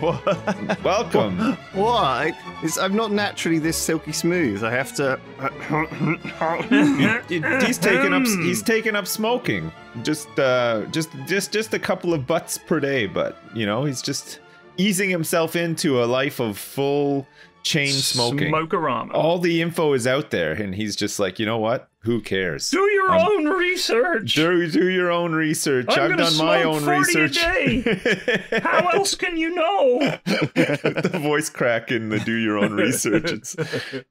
What? Welcome. What? I'm not naturally this silky smooth. I have to. He's taken up smoking. Just a couple of butts per day, but you know, he's just easing himself into a life of full chain smoking. Smokerama. All the info is out there, and he's just like, you know what? Who cares? Do your own research. Do your own research. I've done my own 40 research. A day. How else can you know? The voice crack in the do your own research. It's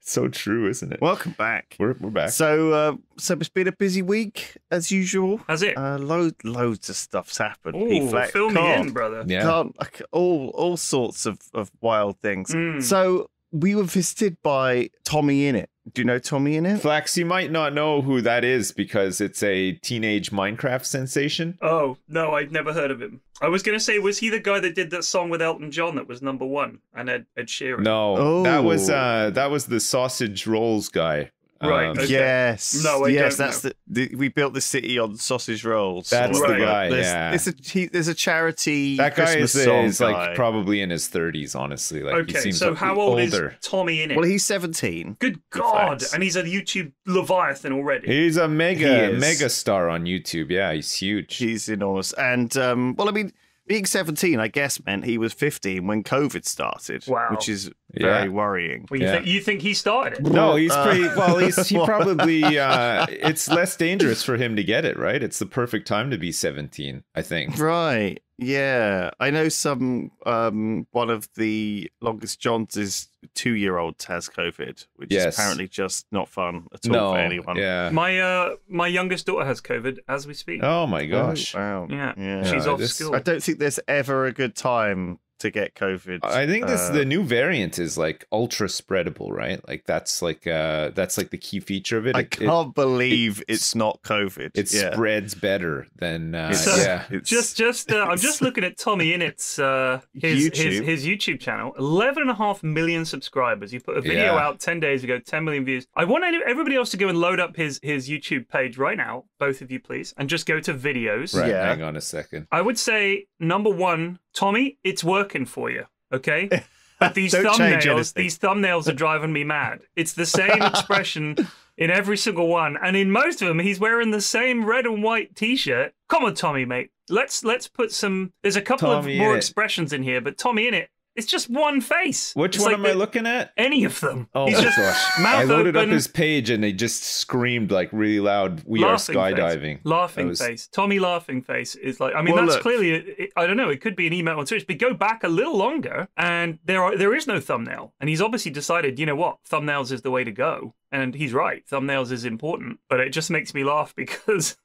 so true, isn't it? Welcome back. We're back. So it's been a busy week as usual. Has it? Loads of stuff's happened. Ooh, fill me in, brother. Yeah. All sorts of wild things. So we were visited by TommyInnit. Do you know TommyInnit? Flax, you might not know who that is because it's a teenage Minecraft sensation. Oh, no, I'd never heard of him. I was going to say, was he the guy that did that song with Elton John that was #1 and Ed Sheeran? No, that was the sausage rolls guy. Right. Okay. Yes. No, I yes. don't That's the. We built the city on sausage rolls. That's the guy. There's a charity. That guy Christmas is song like probably in his 30s. Honestly, like okay. He seems so how old older. is TommyInnit? Well, he's 17. Good God! And he's a YouTube Leviathan already. He's a mega star on YouTube. Yeah, he's huge. He's enormous. And well, I mean, being 17, I guess, meant he was 15 when COVID started. Wow. Which is very worrying. Well, you think he started it? No, he's pretty well. He probably. It's less dangerous for him to get it, right? It's the perfect time to be 17, I think. Right. Yeah, I know some. One of the longest Johns' 2-year-olds has COVID, which is apparently just not fun at all for anyone. Yeah. My youngest daughter has COVID as we speak. Oh my gosh. Oh, wow. Yeah. She's off school. I don't think there's ever a good time to get COVID. I think the new variant is like ultra spreadable, right? Like that's like the key feature of it. I can't believe it's not COVID. It spreads better than I'm just looking at TommyInnit's his YouTube channel. 11.5 million subscribers. He put a video out 10 days ago, 10 million views. I want everybody else to go and load up his YouTube page right now, both of you please, and just go to videos. Right, hang on a second. I would say #1, Tommy, it's working for you, okay? But these thumbnails are driving me mad. It's the same expression in every single one, and in most of them, he's wearing the same red and white T-shirt. Come on, Tommy, mate. Let's put some. There's a couple of more expressions in here, but TommyInnit. It's just one face. Which one am I looking at? Any of them. Oh He's my gosh. I loaded up his page and they just screamed like really loud, we are skydiving. Laughing face. Tommy laughing face is like, I mean, that's clearly, I don't know, it could be an email on Twitch, but go back a little longer and there is no thumbnail. And he's obviously decided, you know what, thumbnails is the way to go. And he's right, thumbnails is important. But it just makes me laugh because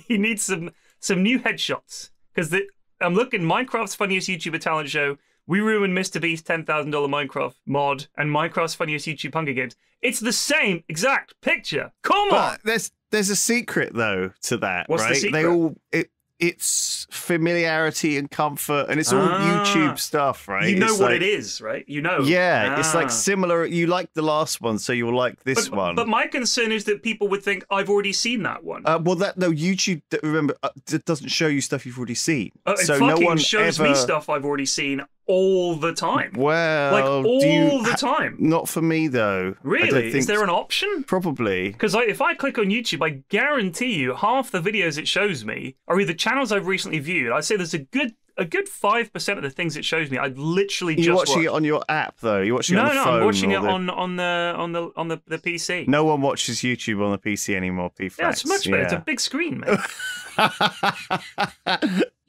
he needs some new headshots. Because I'm looking, Minecraft's Funniest YouTuber Talent Show, We Ruined Mr. Beast's $10,000 Minecraft mod, and Minecraft's Funniest YouTube Hunger Games. It's the same exact picture. Come on! There's a secret, though, to that, What's right? the secret? It's familiarity and comfort, and it's all YouTube stuff, right? You know what it is, right? You know. Yeah, it's like similar. You like the last one, so you'll like this one. But my concern is that people would think, I've already seen that one. YouTube, remember, it doesn't show you stuff you've already seen. So no one shows me stuff I've already seen all the time. Well, like all the time. Not for me though. Really? Is there an option? Probably. Because if I click on YouTube, I guarantee you half the videos it shows me are either channels I've recently viewed. I'd say there's a good 5% of the things it shows me I'd literally just watched. You're watching it on your app though. You're watching it on the phone. No, I'm watching it on the PC. No one watches YouTube on the PC anymore. Yeah, it's much better. It's a big screen, mate.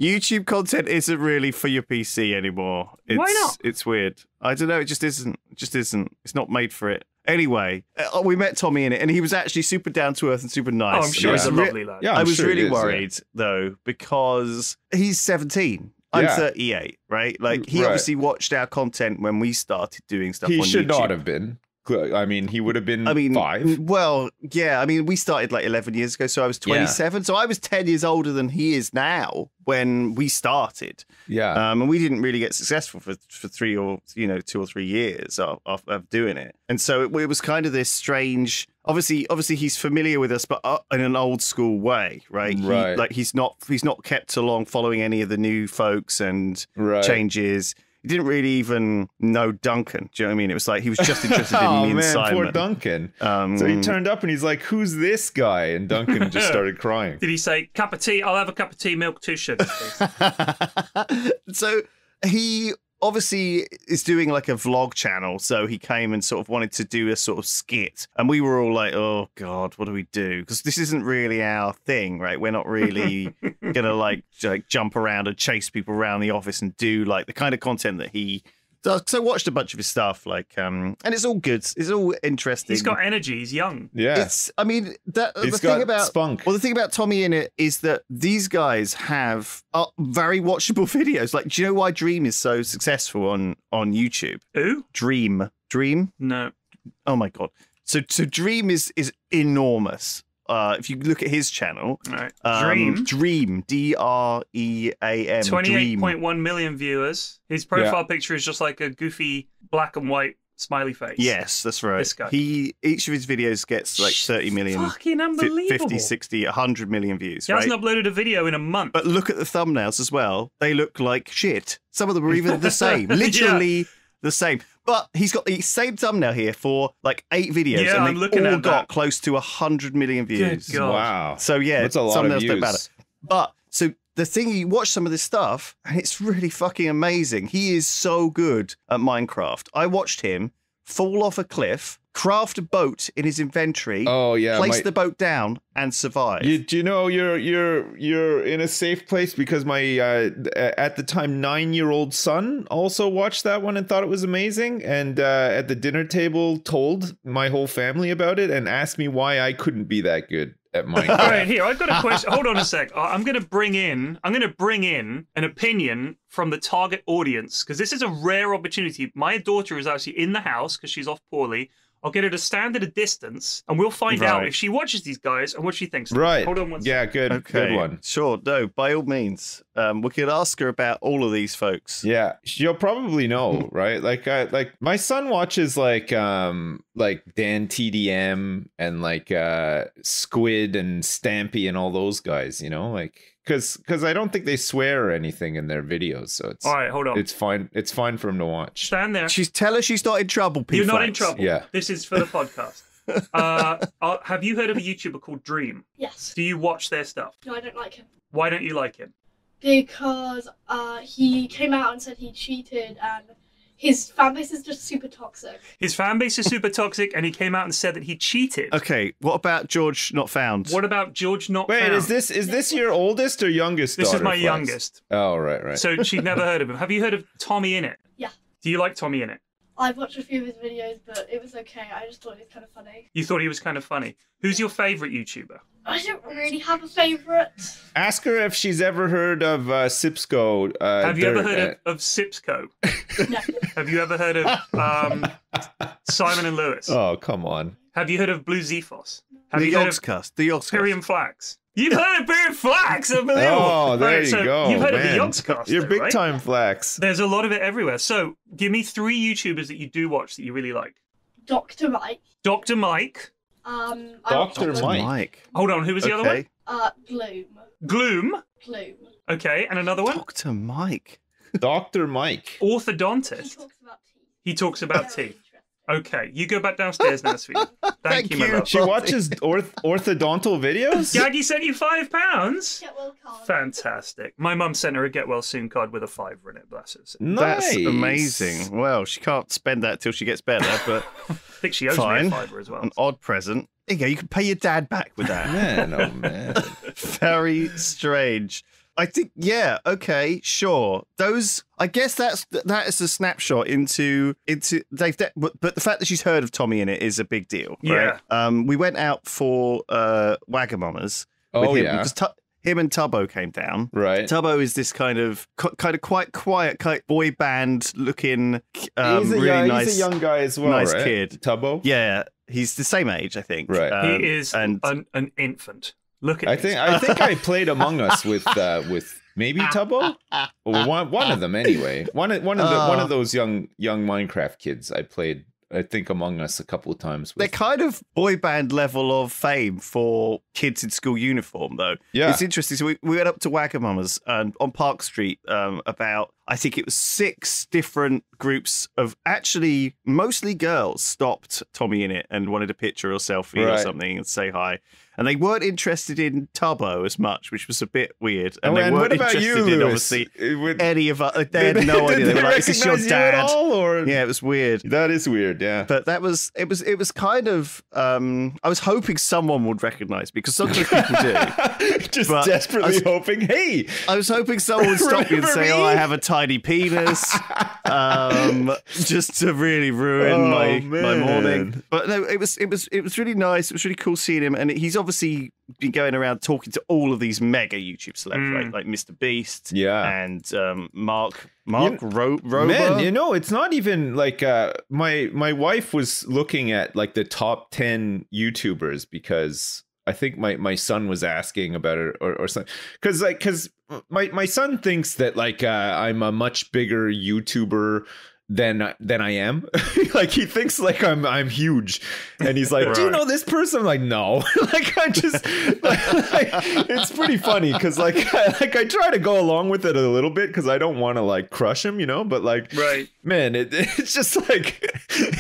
YouTube content isn't really for your PC anymore. Why not? It's weird. I don't know. It just isn't. It's not made for it. Anyway, we met TommyInnit, and he was actually super down to earth and super nice. Oh, I'm sure he's a lovely lad. Yeah, I was really worried though because he's 17. I'm 38, right? Like he obviously watched our content when we started doing stuff on YouTube. He should not have been. I mean, he would have been 5. Well, yeah. I mean, we started like 11 years ago, so I was 27. Yeah. So I was 10 years older than he is now when we started. Yeah. And we didn't really get successful for 2 or 3 years of doing it. And so it was kind of this strange. Obviously, he's familiar with us, but in an old school way, right? Right. He's not kept along following any of the new folks and changes. He didn't really even know Duncan. Do you know what I mean? It was like he was just interested in me and Simon. Poor Duncan. So he turned up and he's like, "Who's this guy?" And Duncan just started crying. Did he say, "Cup of tea? I'll have a cup of tea, milk, 2 sugars, please." So he obviously is doing like a vlog channel, so he came and sort of wanted to do a sort of skit, and we were all like, oh god, what do we do, because this isn't really our thing, right? We're not really gonna like jump around and chase people around the office and do like the kind of content that he does. So I watched a bunch of his stuff, like and it's all good, it's all interesting. He's got energy, he's young. Yeah, the thing about spunk. Well, the thing about TommyInnit is that these guys have very watchable videos. Like, do you know why Dream is so successful on YouTube? Who? Dream? No. Oh my god. So Dream is enormous. If you look at his channel, right. Dream, DREAM, 28.1 million viewers. His profile picture is just like a goofy black and white smiley face. Yes, that's right. This guy. Each of his videos gets like 30 million, fucking unbelievable. 50, 60, 100 million views. He hasn't uploaded a video in a month. But look at the thumbnails as well. They look like shit. Some of them are even the same. Literally the same. But he's got the same thumbnail here for like 8 videos, and they all got close to 100 million views. Good God. Wow. So yeah, that's a lot of views. Don't matter. But so the thing, you watch some of this stuff, and it's really fucking amazing. He is so good at Minecraft. I watched him fall off a cliff, craft a boat in his inventory, place the boat down, and survive. Do you know you're in a safe place, because my at the time 9-year-old son also watched that one and thought it was amazing, and at the dinner table told my whole family about it and asked me why I couldn't be that good at Minecraft. All right, here, I've got a question. Hold on a sec. I'm going to bring in an opinion from the target audience, because this is a rare opportunity. My daughter is actually in the house because she's off poorly. I'll get her to stand at a distance, and we'll find out if she watches these guys and what she thinks. Right. Hold on one second. Yeah, good. Okay. Good one. Sure. No, by all means. We could ask her about all of these folks. Yeah, she'll probably know, right? Like my son watches like Dan TDM and like Squid and Stampy and all those guys, you know, like because I don't think they swear or anything in their videos, so it's all right. Hold on, it's fine for him to watch. Stand there. Tell her she's not in trouble. You're not in trouble. Yeah, this is for the podcast. Have you heard of a YouTuber called Dream? Yes. Do you watch their stuff? No, I don't like him. Why don't you like him? Because he came out and said he cheated, and his fan base is just super toxic. His fan base is super toxic, and he came out and said that he cheated. Okay, what about George Not Found? What about George Not Found? Wait, is this your oldest or youngest daughter? This is my Flex? youngest. Oh, right. So she'd never heard of him. Have you heard of TommyInnit? Yeah. Do you like TommyInnit? I've watched a few of his videos, but it was okay. I just thought he was kind of funny. You thought he was kind of funny. Who's your favourite YouTuber? I don't really have a favourite. Ask her if she's ever heard of Sipsco. Have you ever heard of Sipsco? No. Have you ever heard of Simon and Lewis? Oh, come on. Have you heard of Blue Zephos? Have The you heard of Yogscast. Pyrion Flax? You've heard of Pyrion Flax? Unbelievable. Oh, there you go. You've heard man. of the Yogscast. You're big right? time Flax. There's a lot of it everywhere. So give me 3 YouTubers that you do watch that you really like. Dr. Mike. Dr. Mike. Dr. Mike. Hold on, who was the other one? Gloom. Gloom? Gloom. Okay, and another one? Dr. Mike. Dr. Mike. Orthodontist. He talks about teeth. He talks about teeth. Okay, you go back downstairs now, sweetie. Thank you, my love. She watches orthodontal videos? Gaggy sent you £5? Get well card. Fantastic. My mum sent her a get well soon card with a $5 in it, bless her. Nice. That's amazing. Well, she can't spend that till she gets better, but I think she owes me a $5 as well. An odd present. There you go, you can pay your dad back with that. Man, oh man. Very strange. I think, yeah, okay, sure. Those, I guess that is a snapshot into they've. But the fact that she's heard of TommyInnit is a big deal. Right? Yeah. We went out for Wagamamas. Oh with him yeah. because him and Tubbo came down. Right. Tubbo is this kind of quite quiet, boy band looking, He's really nice. He's a young guy as well, nice right? kid. Tubbo. Yeah, he's the same age, I think. Right. He is an infant. Look at I think I played Among Us with maybe Tubbo, or one of them anyway. One of those young Minecraft kids. I played, I think, Among Us a couple of times. They're kind of boy band level of fame for kids in school uniform, though. Yeah, it's interesting. So we went up to Wagamama's on Park Street about, I think it was 6 different groups of actually mostly girls stopped TommyInnit and wanted a picture or selfie or something and say hi. And they weren't interested in Tubbo as much, which was a bit weird. And they weren't interested in, obviously, any of us. They had no idea. They were like, "Is this your dad?" At all, or? Yeah, it was weird. That is weird, yeah. But it was kind of, I was hoping someone would recognize, because sometimes people do. Just desperately hoping, hey! I was hoping someone would stop me and say, "Oh, I have a tiny penis," just to really ruin my morning. But no, it was really nice. It was really cool seeing him, and he's obviously been going around talking to all of these mega YouTube celebs, right? Like Mr. Beast, and Mark Rober. Man, it's not even like my wife was looking at like the top 10 YouTubers, because I think my son was asking about it or something, because my son thinks that like I'm a much bigger YouTuber than I am. Like, he thinks like I'm huge, and he's like, "Do you know this person?" I'm like, "No." Like, I'm just it's pretty funny, because like I try to go along with it a little bit, because I don't want to like crush him, but like, man, it's just like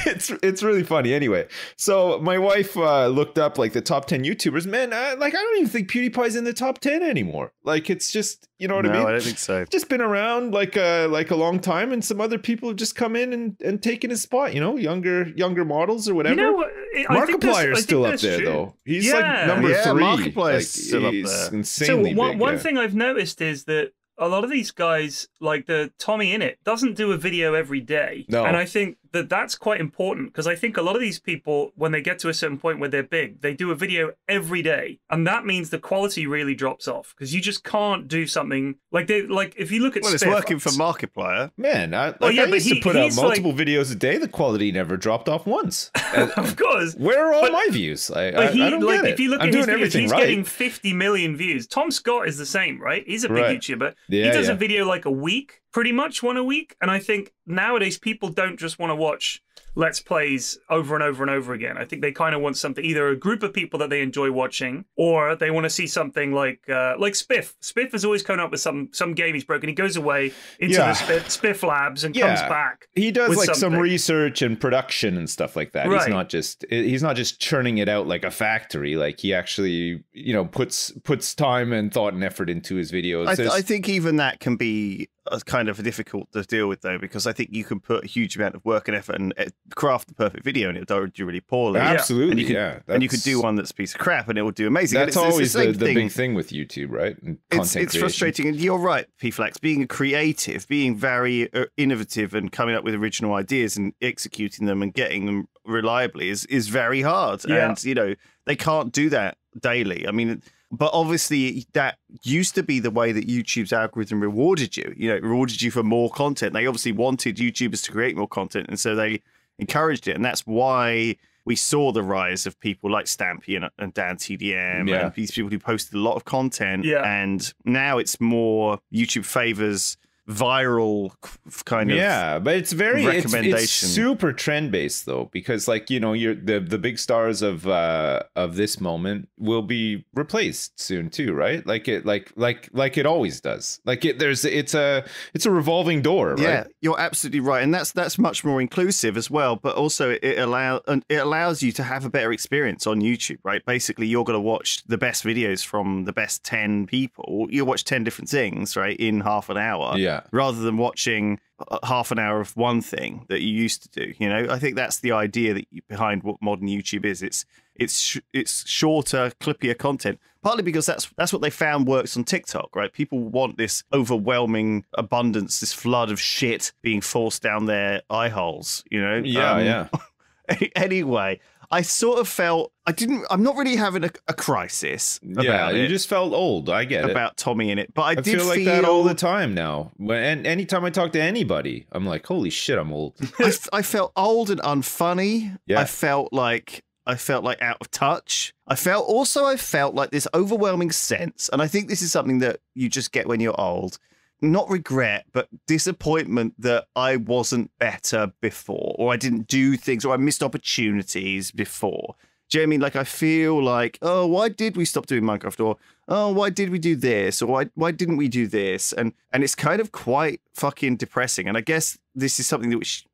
it's really funny. Anyway, so my wife looked up like the top 10 YouTubers. Man, I don't even think PewDiePie's in the top 10 anymore. Like, it's just, you know what I mean? No, I don't think so. Just been around like a long time, and some other people have just come in and taken his spot, younger models or whatever. Markiplier's still up there, though. He's like number 3. Markiplier's still up there. Insanely big. One thing I've noticed is that a lot of these guys, like the TommyInnit, doesn't do a video every day. No. And I think that's quite important, because I think a lot of these people, when they get to a certain point where they're big, they do a video every day. And that means the quality really drops off, because you just can't do something like if you look at it's working for Markiplier. Man, I used to put out multiple videos a day. The quality never dropped off once. Of course. Where are all my views? I don't get it. If you look at his videos, he's getting 50 million views. Tom Scott is the same, right? He's a big YouTuber. He does a video like a week, pretty much one a week. And I think nowadays people don't just want to watch Let's Plays over and over and over again. I think they kind of want something, either a group of people that they enjoy watching, or they want to see something like Spiff. Spiff is always coming up with some game he's broken. He goes away into the Spiff labs and comes back. He does like some research and production and stuff like that. Right. He's not just churning it out like a factory. Like, he actually, puts time and thought and effort into his videos. I think even that can be kind of difficult to deal with, though, because I think you can put a huge amount of work and effort and craft the perfect video, and it'll do really poorly. Absolutely, and you could do one that's a piece of crap, and it will do amazing. That's always the big thing with YouTube, right? And it's frustrating, and you're right, P-Flax. Being creative, being very innovative, and coming up with original ideas and executing them and getting them reliably is very hard. And they can't do that daily. I mean. But obviously, that used to be the way that YouTube's algorithm rewarded you. It rewarded you for more content. They obviously wanted YouTubers to create more content, and so they encouraged it. And that's why we saw the rise of people like Stampy and Dan TDM and these people who posted a lot of content. Yeah. And now it's more YouTube favors viral kind of but it's it's super trend based, though, because like you're the big stars of this moment will be replaced soon too, right? Like it always does. Like it's a revolving door, right? Yeah, you're absolutely right, and that's much more inclusive as well. But also it allows you to have a better experience on YouTube, right? Basically, you're going to watch the best videos from the best 10 people. You watch 10 different things, right, in half an hour. Yeah. Rather than watching half an hour of one thing that you used to do, I think that's the idea behind what modern YouTube is. It's shorter, clippier content. Partly because that's what they found works on TikTok, right? People want this overwhelming abundance, this flood of shit being forced down their eye holes. Anyway, I sort of felt I'm not really having a crisis about you it. just felt old. I get it. About TommyInnit, but I did feel like that all the time now. And anytime I talk to anybody, I'm like, holy shit, I'm old. I felt old and unfunny. Yeah. I felt like out of touch. I felt like this overwhelming sense, and I think this is something that you just get when you're old. Not regret, but disappointment that I wasn't better before, or I didn't do things, or I missed opportunities before. Do you know what I mean? Like, I feel like, oh, why did we stop doing Minecraft? Or, oh, why did we do this? Or why didn't we do this? And it's kind of quite fucking depressing. And I guess this is something that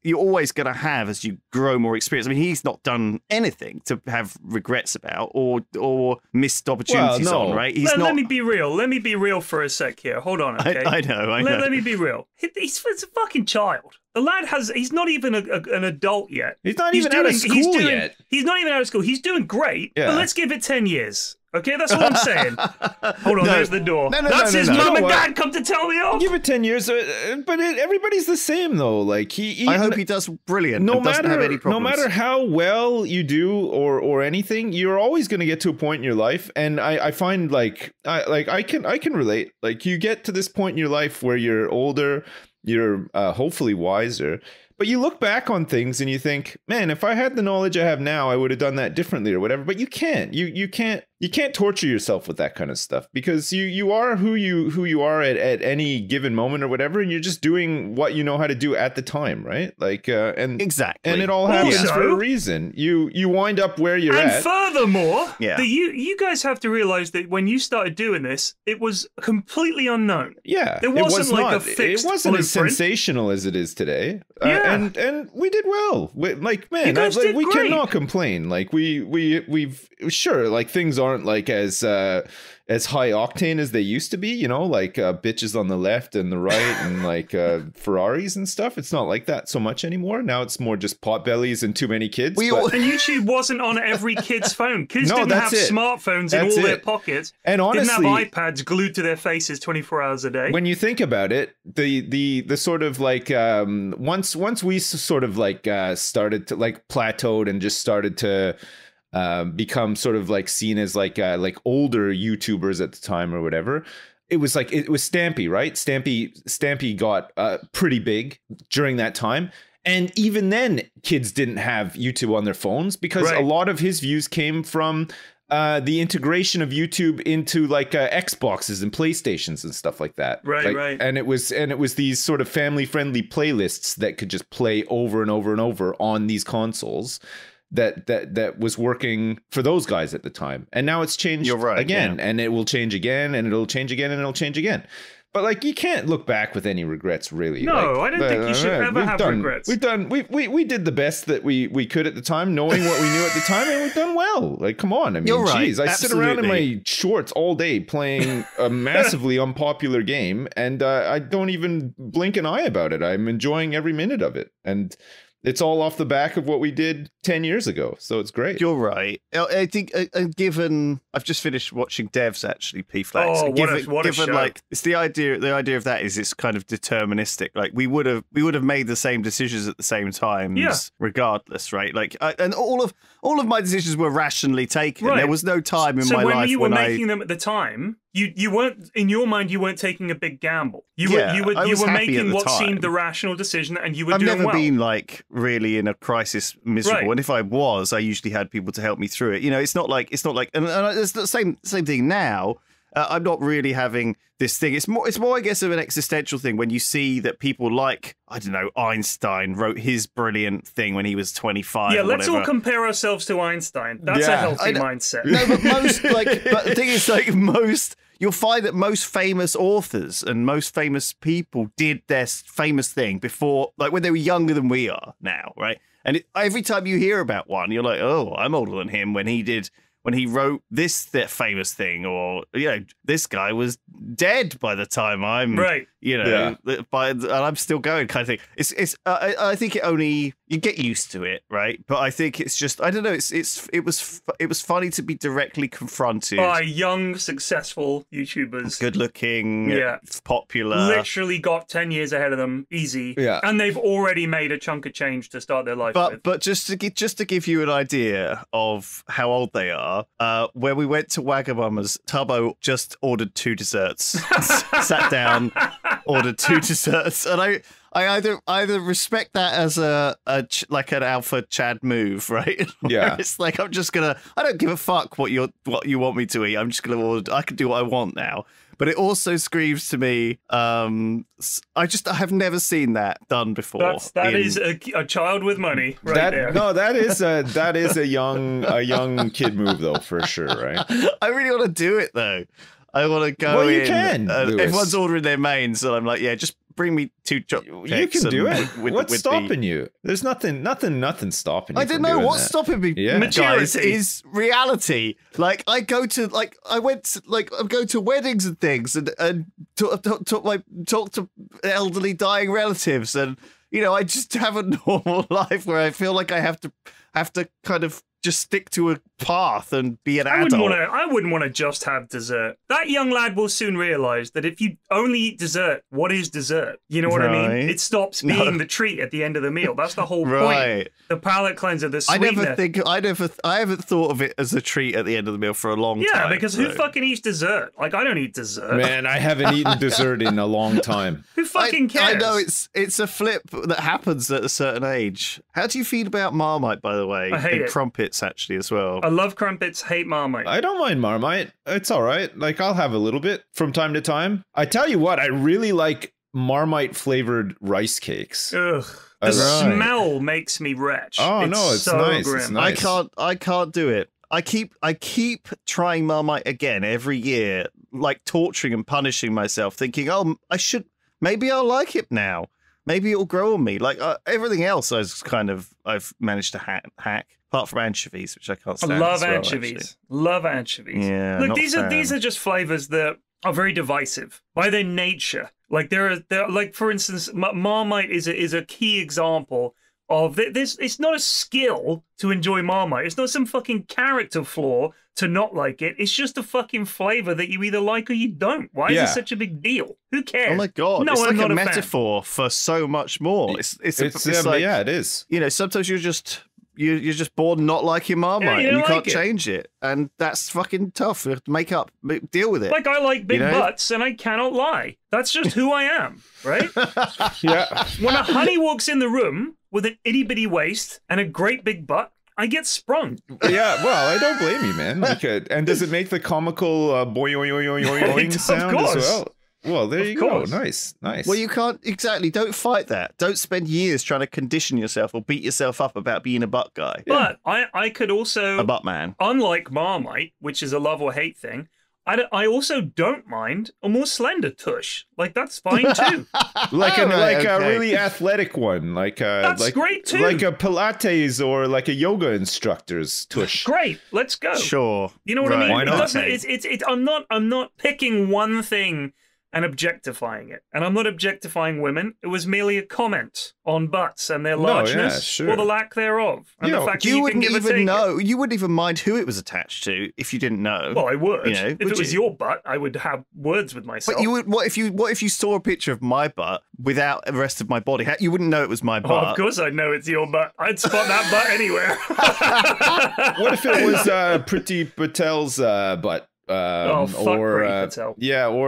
you're always going to have as you grow more experience. I mean, he's not done anything to have regrets about or missed opportunities on, right? Let me be real. Let me be real for a sec here. Hold on, okay? I know. Let me be real. He's a fucking child. The lad he's not even an adult yet. He's not even out of school yet. He's not even out of school. He's doing great, yeah. But let's give it 10 years. Okay, that's all I'm saying. Hold on, there's the door. That's his mum and dad come to tell me off. Give it 10 years, but everybody's the same though. Like I hope he does brilliant. Doesn't have any problems. No matter how well you do or anything, you're always going to get to a point in your life, and I find I can relate. Like you get to this point in your life where you're older, you're hopefully wiser. But you look back on things and you think, man, if I had the knowledge I have now, I would have done that differently or whatever. But you can't. You can't torture yourself with that kind of stuff, because you are who you are at any given moment or whatever, and you're just doing what you know how to do at the time, right? Like and exactly, and it all happens for a reason. You wind up where you're at. And furthermore, you guys have to realize that when you started doing this, it was completely unknown. Yeah, it wasn't a fixed it wasn't as blueprint. Sensational as it is today. Yeah. And we did well. We great. cannot complain. Like we've sure, like things aren't like as high octane as they used to be, you know, like bitches on the left and the right and like Ferraris and stuff. It's not like that so much anymore. Now it's more just potbellies and too many kids. And YouTube wasn't on every kid's phone. Kids didn't have smartphones in all their pockets. And honestly, didn't have iPads glued to their faces 24 hours a day. When you think about it, the sort of like once we sort of like started to like plateaued and just started to become sort of like seen as like older YouTubers at the time or whatever. It was Stampy, right? Stampy got pretty big during that time. And even then, kids didn't have YouTube on their phones, because a lot of his views came from the integration of YouTube into like Xboxes and PlayStations and stuff like that. Right. And it was these sort of family-friendly playlists that could just play over and over and over on these consoles. That was working for those guys at the time. And now it's changed again, and it will change again, and it'll change again, and it'll change again. But like, you can't look back with any regrets, really. No, I don't think you should ever have regrets. We did the best that we could at the time, knowing what we knew at the time, and we've done well. Like, come on. I mean, geez, I sit around in my shorts all day playing a massively unpopular game, and I don't even blink an eye about it. I'm enjoying every minute of it. And it's all off the back of what we did 10 years ago. So it's great. You're right. I think given I've just finished watching Devs, actually, P-Flax. Oh, what a show. Like, it's the idea of that is it's kind of deterministic. Like we would have made the same decisions at the same time, regardless, right? Like and all of my decisions were rationally taken. Right. There was no time in my life when you were making them at the time, you weren't, in your mind, you weren't taking a big gamble. You were making what seemed the rational decision, and you were doing well. I've never been like really in a crisis miserable, and if I was, I usually had people to help me through it. You know, it's not like, and it's the same thing now. I'm not really having this thing. It's more, I guess, of an existential thing when you see that people like, I don't know, Einstein wrote his brilliant thing when he was 25. Yeah, let's all compare ourselves to Einstein. That's a healthy mindset. No, but but the thing is, like, you'll find that most famous authors and most famous people did their famous thing before, like when they were younger than we are now, right? And every time you hear about one, you're like, oh, I'm older than him when he did when he wrote that famous thing, or this guy was dead by the time I'm right. And I'm still going, kind of thing. It's I think it only you get used to it, right? But I think it's just I don't know. It was funny to be directly confronted by young, successful YouTubers, good looking, popular, literally got 10 years ahead of them, easy, and they've already made a chunk of change to start their life with. But just to give you an idea of how old they are, when we went to Wagamama's, Tubbo just ordered 2 desserts, sat down, ordered 2 desserts, and I either respect that as like an alpha Chad move, right? Yeah, it's like I don't give a fuck what you want me to eat. I'm just gonna order. I can do what I want now. But it also screams to me. I have never seen that done before. That is a child with money, there. No, that is a young kid move though, for sure, right? I really want to do it though. I want to go. Well, in. You can. Everyone's ordering their mains, and I'm like, just bring me 2 chocolates. You can do it. What's stopping you? There's nothing stopping you. I don't know what's stopping me. Yeah. Guys, is reality. Like I go to I'm going to weddings and things, and talk to elderly dying relatives, and I just have a normal life where I feel like I have to kind of just stick to a path and be an adult. I wouldn't want to just have dessert. That young lad will soon realise that if you only eat dessert, what is dessert? You know what I mean? It stops being the treat at the end of the meal. That's the whole point. The palate cleanser, the sweetener. I haven't thought of it as a treat at the end of the meal for a long time. Yeah, because who fucking eats dessert? Like, I don't eat dessert. Man, I haven't eaten dessert in a long time. Who fucking cares? I know it's a flip that happens at a certain age. How do you feel about Marmite, by the way? I hate it. Crumpets, actually, as well. I love crumpets, hate Marmite. I don't mind Marmite. It's all right. Like, I'll have a little bit from time to time. I tell you what, I really like Marmite flavored rice cakes. Ugh. The smell makes me wretch. Oh, it's so nice. Grim. It's nice. I can't do it. I keep trying Marmite again every year, like torturing and punishing myself, thinking, maybe I'll like it now. Maybe it'll grow on me. Like everything else, I've managed to hack. Apart from anchovies, which I can't stand. I love anchovies. Love anchovies. Yeah. Look, these are just flavors that are very divisive by their nature. Like they're like, for instance, Marmite is a key example of this. It's not a skill to enjoy Marmite. It's not some fucking character flaw to not like it. It's just a fucking flavor that you either like or you don't. Why is it such a big deal? Who cares? Oh my god! No, it's I'm like not a metaphor for so much more. It's like, it is. Sometimes you're just born not liking Marmite, and you can't change it, and that's fucking tough. You have to deal with it. Like I like big butts, and I cannot lie. That's just who I am, right? Yeah. When a honey walks in the room with an itty bitty waist and a great big butt, I get sprung. Yeah, well, I don't blame you, man. And does it make the comical boing sound as well? Well, there you go. Nice. Well, you can't exactly. Don't fight that. Don't spend years trying to condition yourself or beat yourself up about being a butt guy. But I could also a butt man. Unlike Marmite, which is a love or hate thing, I also don't mind a more slender tush. Like that's fine too. like a really athletic one, that's great too. Like a Pilates or like a yoga instructor's tush. Great, let's go. Sure. You know what I mean? Why not? I'm not picking one thing and objectifying it. And I'm not objectifying women. It was merely a comment on butts and their largeness or the lack thereof. And the fact you that wouldn't can even know. You wouldn't even mind who it was attached to if you didn't know. Well, I would. If it was your butt, I would have words with myself. But you would. What if you saw a picture of my butt without the rest of my body? You wouldn't know it was my butt. Oh, of course I'd know it's your butt. I'd spot that butt anywhere. What if it was Priti Patel's butt? Or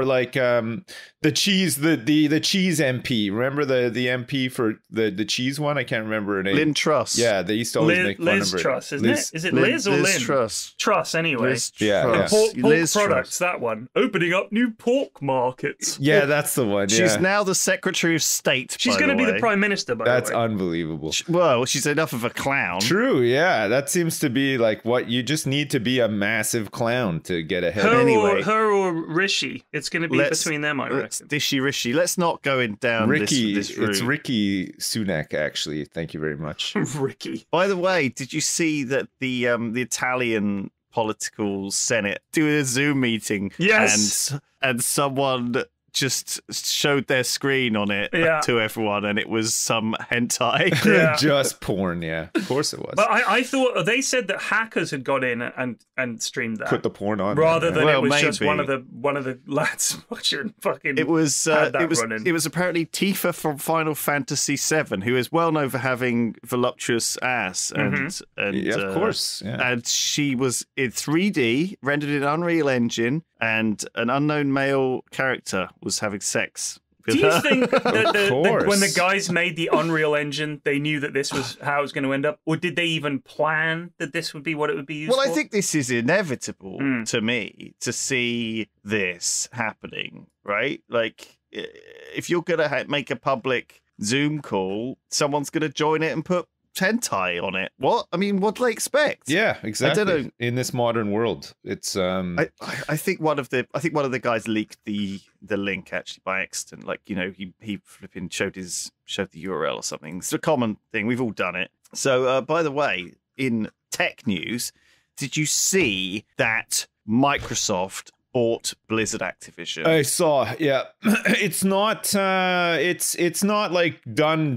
like the cheese the cheese MP. Remember the MP for the cheese one? I can't remember her name. Lynn Truss. Yeah, they used to always make fun Liz of her. Truss, isn't it? Is it Liz or Lynn? Liz Truss. Truss, anyway. Liz yeah. Pork Liz products, Truss. that one. Opening up new pork markets. Yeah, that's the one. She's now the Secretary of State. She's going to be the Prime Minister, by That's the way. unbelievable. Well, she's enough of a clown. True, yeah. That seems to be like what you just need to be, a massive clown to get ahead. Her or Rishi. It's going to be between them, I reckon. Dishy Rishi. Let's not go down Ricky, this route. It's Ricky Sunak, actually. Thank you very much. Ricky. By the way, did you see that the Italian political Senate doing a Zoom meeting. Yes. And someone just showed their screen on it to everyone, and it was some hentai. Yeah. Just porn, yeah. Of course it was. But I thought they said that hackers had got in and streamed that. Put the porn on. Rather than Well, it was just maybe. one of the lads watching fucking. It was running. it was apparently Tifa from Final Fantasy VII, who is well known for having voluptuous ass, and Yeah, of course. Yeah. and she was in 3D, rendered in Unreal Engine, and an unknown male character was having sex. Do you think that course. when the guys made the Unreal Engine, they knew that this was how it was going to end up? Or did they even plan that this would be what it would be used Well, for? I think this is inevitable to me to see this happening, right? Like, if you're going to make a public Zoom call, someone's going to join it and put hentai on it. What? I mean, what do they expect? Yeah, exactly. I don't know. In this modern world, it's I think one of the guys leaked the link actually by accident. Like, you know, he flipping showed the URL or something. It's a common thing. We've all done it. So, by the way, in tech news, did you see that Microsoft bought Blizzard Activision? I saw, yeah. It's not it's not like done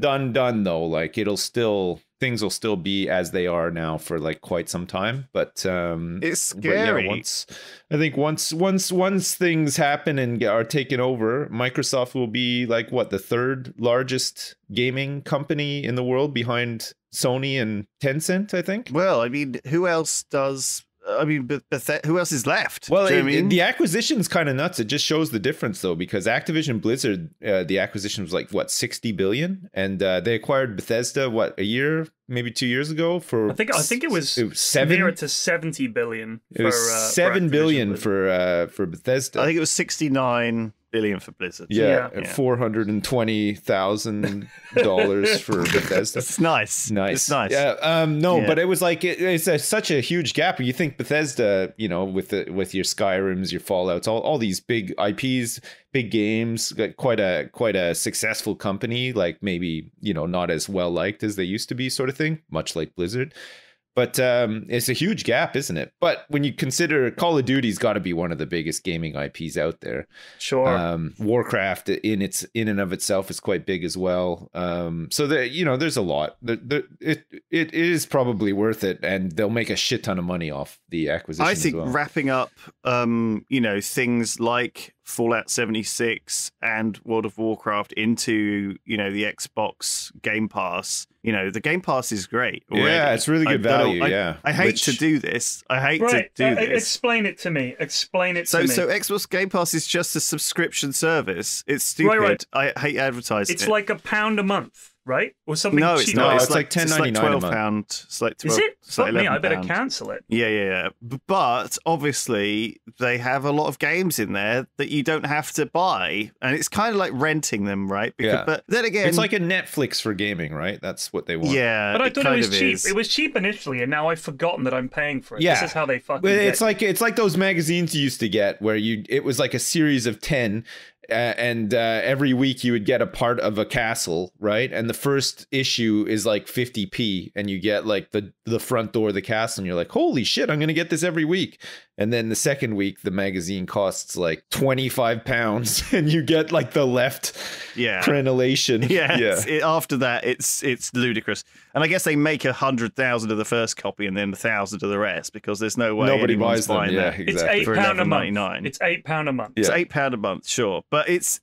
though. Like things will still be as they are now for like quite some time. But it's scary. I think once things happen and are taken over, Microsoft will be like the third largest gaming company in the world behind Sony and Tencent, I think. Well, I mean, who else does? I mean, who else is left? Well, Do you know what I mean? the acquisition's kind of nuts. It just shows the difference, though, because Activision Blizzard, the acquisition was like, what, 60 billion? And they acquired Bethesda, what, a year, maybe 2 years ago? For I think it was seven. nearer to 70 billion. It was 7 billion for Bethesda. I think it was 69 billion for Blizzard. Yeah. $420,000 for Bethesda. It's nice. Nice. It's nice. Yeah. But it was like it's such a huge gap. You think Bethesda, you know, with your Skyrims, your Fallouts, all these big IPs, big games, quite a successful company. Like maybe, you know, not as well liked as they used to be, sort of thing. Much like Blizzard. But it's a huge gap, isn't it? But when you consider Call of Duty's got to be one of the biggest gaming IPs out there. Sure. Warcraft in and of itself is quite big as well. So there's a lot. It is probably worth it, and they'll make a shit ton of money off the acquisition. I think as well. wrapping up, things like Fallout 76 and World of Warcraft into, the Xbox Game Pass. The Game Pass is great already. Yeah, it's really good value. I hate to do this. This. Explain it to me. So Xbox Game Pass is just a subscription service. It's stupid. Right. I hate advertising. It's like £1 a month, right? Or something No, cheap. it's not. It's like $10.99 £12. a month. It's like 12. Is it? It's like Fuck me, I £11. better cancel it. Yeah. But obviously, they have a lot of games in there that you don't have to buy, and it's kind of like renting them, right? But then again, it's like a Netflix for gaming, right? That's what they want. Yeah, But I thought it was cheap. Is. It was cheap initially, and now I've forgotten that I'm paying for it. Yeah. This is how they fucking But get it's like those magazines you used to get where it was like a series of 10. And every week you would get a part of a castle, right? And the first issue is like 50p, and you get like the front door of the castle, and you're like, holy shit, I'm gonna get this every week. And then the second week, the magazine costs like £25, and you get like the left crenellation. After that, it's ludicrous. And I guess they make 100,000 of the first copy, and then 1,000 of the rest, because there's no way nobody anyone's buys them. buying Yeah, that. exactly. It's For £8 a month. $11.99. It's £8 a month. It's £8 a month, sure, but it's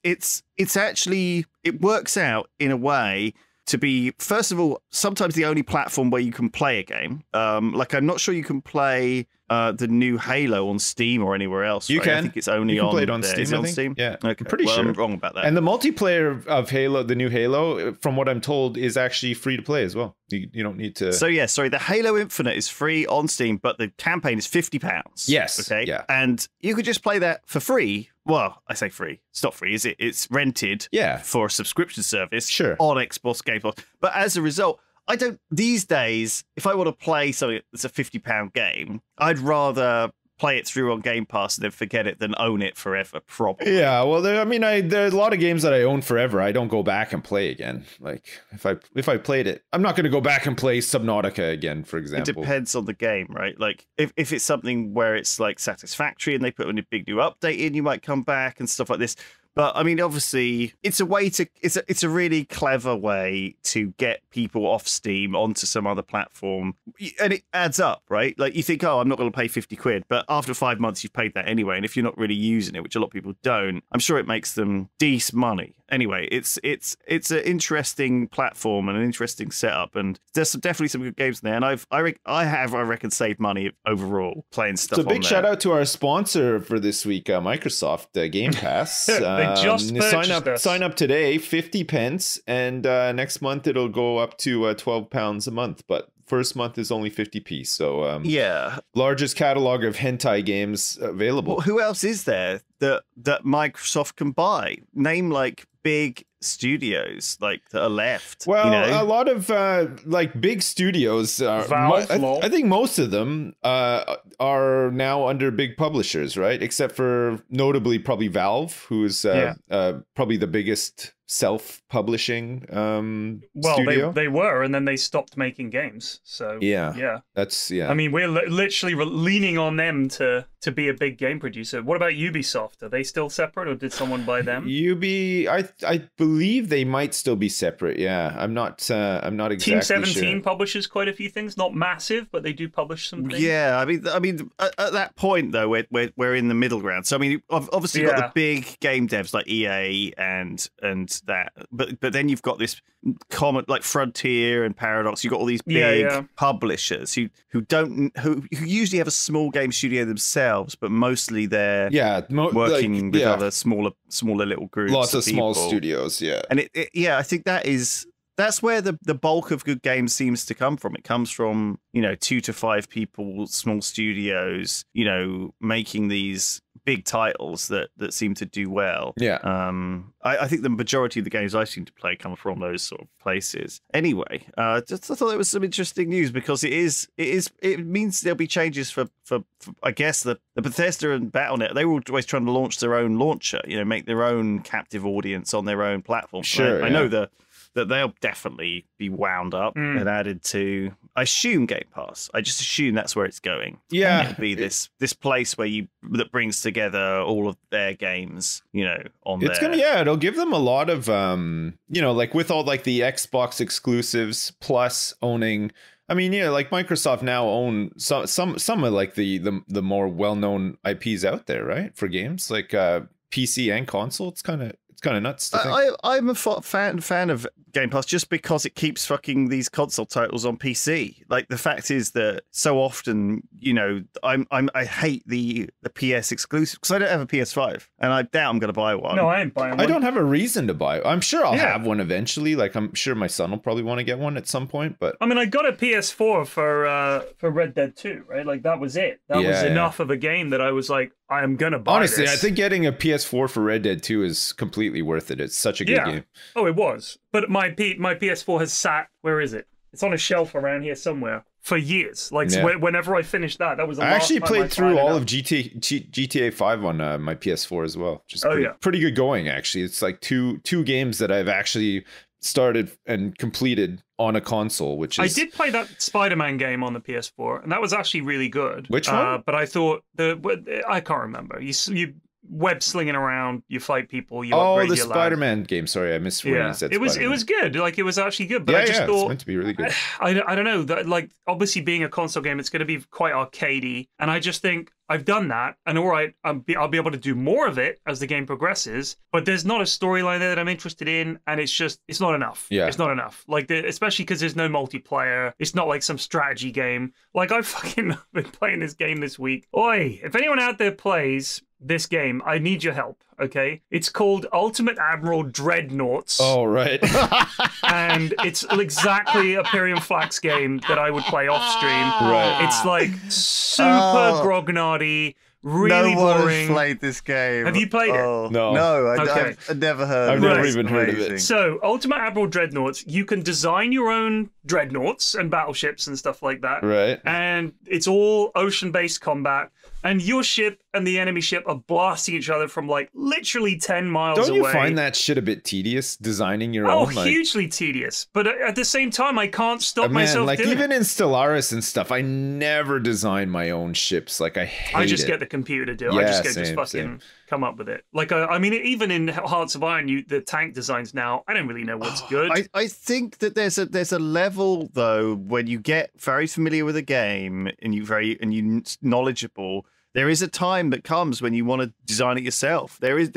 actually, it works out in a way to be, first of all, sometimes the only platform where you can play a game. Like, I'm not sure you can play the new Halo on Steam or anywhere else. You right? can. I think it's only play it on there. Steam. Is it I on think. Steam? Yeah, okay. I'm pretty well, sure. I'm wrong about that. And the multiplayer of Halo, the new Halo, from what I'm told, is actually free to play as well. You don't need to. So the Halo Infinite is free on Steam, but the campaign is £50. Yes. Okay. Yeah. And you could just play that for free. Well, I say free. It's not free, is it? It's rented. Yeah. For a subscription service. Sure. On Xbox Game Pass. But as a result, these days, if I want to play something that's a £50 game, I'd rather play it through on Game Pass and then forget it than own it forever, probably. Yeah, well, there's a lot of games that I own forever. I don't go back and play again. Like if I played it, I'm not going to go back and play Subnautica again, for example. It depends on the game, right? Like if it's something where it's like satisfactory and they put in a big new update in, you might come back and stuff like this. But I mean, obviously, it's a really clever way to get people off Steam onto some other platform, and it adds up, right? Like you think, oh, I'm not going to pay 50 quid, but after 5 months, you've paid that anyway. And if you're not really using it, which a lot of people don't, I'm sure it makes them decent money. Anyway, it's an interesting platform and an interesting setup, and there's definitely some good games in there. And I reckon saved money overall playing stuff. So big shout out to our sponsor for this week, Microsoft Game Pass. Sign up today, 50 pence, and next month it'll go up to £12 a month. But first month is only 50p. So yeah, largest catalog of hentai games available. Well, who else is there that Microsoft can buy? Name like big studios like that are left. Well, a lot of like big studios Valve, I think most of them are now under big publishers, right? Except for notably probably Valve, who's probably the biggest self-publishing studio. They were, and then they stopped making games. So that's I mean, we're literally leaning on them to be a big game producer. What about Ubisoft? Are they still separate, or did someone buy them? I believe they might still be separate. Yeah, I'm not exactly Team 17 sure. publishes quite a few things, not massive, but they do publish some things. Yeah, I mean, at that point though, we're in the middle ground. So I mean, obviously you've got the big game devs like EA and that, but then you've got this common like Frontier and Paradox. You've got all these big publishers who usually have a small game studio themselves, but mostly they're working with other smaller little groups. Lots of people. Small studios, and I think that's where the bulk of good games seems to come from. It comes from 2 to 5 people, small studios, making these big titles that seem to do well. I think the majority of the games I seem to play come from those sort of places. Anyway, I thought it was some interesting news because it means there'll be changes for I guess the Bethesda and Battle.net. They were always trying to launch their own launcher, make their own captive audience on their own platform. Sure, I know that they'll definitely be wound up and added to, I assume, Game Pass. I just assume that's where it's going. Yeah. And it'll be this place where that brings together all of their games, on there. It's it'll give them a lot of, like with all like the Xbox exclusives plus owning, I mean, like Microsoft now own some of like the more well-known IPs out there, right? For games like PC and console. It's kind of nuts to think. I'm a fan of Game Pass just because it keeps fucking these console titles on PC. Like the fact is that so often, I hate the PS exclusive because I don't have a PS5 and I doubt I'm going to buy one. No, I ain't buying one. I don't have a reason to buy. I'm sure I'll have one eventually. Like I'm sure my son will probably want to get one at some point. But I mean, I got a PS4 for Red Dead 2, right? Like that was it. That was enough of a game that I was like, I am gonna buy. Honestly, this. I think getting a PS4 for Red Dead 2 is completely worth it. It's such a good game. Oh, it was. But my PS4 has sat. Where is it? It's on a shelf around here somewhere for years. Like whenever I finished that was. I actually played through all of GTA 5 on my PS4 as well. Just pretty good going. Actually, it's like two games that I've actually started and completed on a console, which is... I did play that Spider-Man game on the PS4, and that was actually really good. Which one? But I thought I can't remember. You web slinging around, you fight people, you upgrade your Spider-Man game. Sorry, I missed when you said it was good. Like it was actually good, but I just thought it's meant to be really good. I don't know that, like, obviously being a console game, it's going to be quite arcadey, and I just think I've done that, and all right, I'll be able to do more of it as the game progresses, but there's not a storyline there that I'm interested in, and it's not enough. It's not enough. Like, especially because there's no multiplayer. It's not like some strategy game. Like, I've fucking been playing this game this week. Oi, if anyone out there plays this game, I need your help, okay? It's called Ultimate Admiral Dreadnaughts. Oh, right. And it's exactly a Pyrion Flax game that I would play off stream. Right. It's like super grognardy, really no one boring. has played this game. Have you played it? No, I've never heard. I've never even heard of it. So, Ultimate Admiral Dreadnaughts, you can design your own dreadnoughts and battleships and stuff like that. Right. And it's all ocean-based combat. and your ship and the enemy ship are blasting each other from like literally 10 miles away. Don't you find that shit a bit tedious, designing your own? Oh, hugely tedious. But at the same time, I can't stop myself like doing even it. in Stellaris and stuff, I never design my own ships. Like I hate I just it. get the computer to do it. Yeah, I just same, fucking come up with it. Like, I mean, even in Hearts of Iron, the tank designs now, I don't really know what's good. I think that there's a level though when you get very familiar with a game and you knowledgeable. There is a time that comes when you want to design it yourself. There is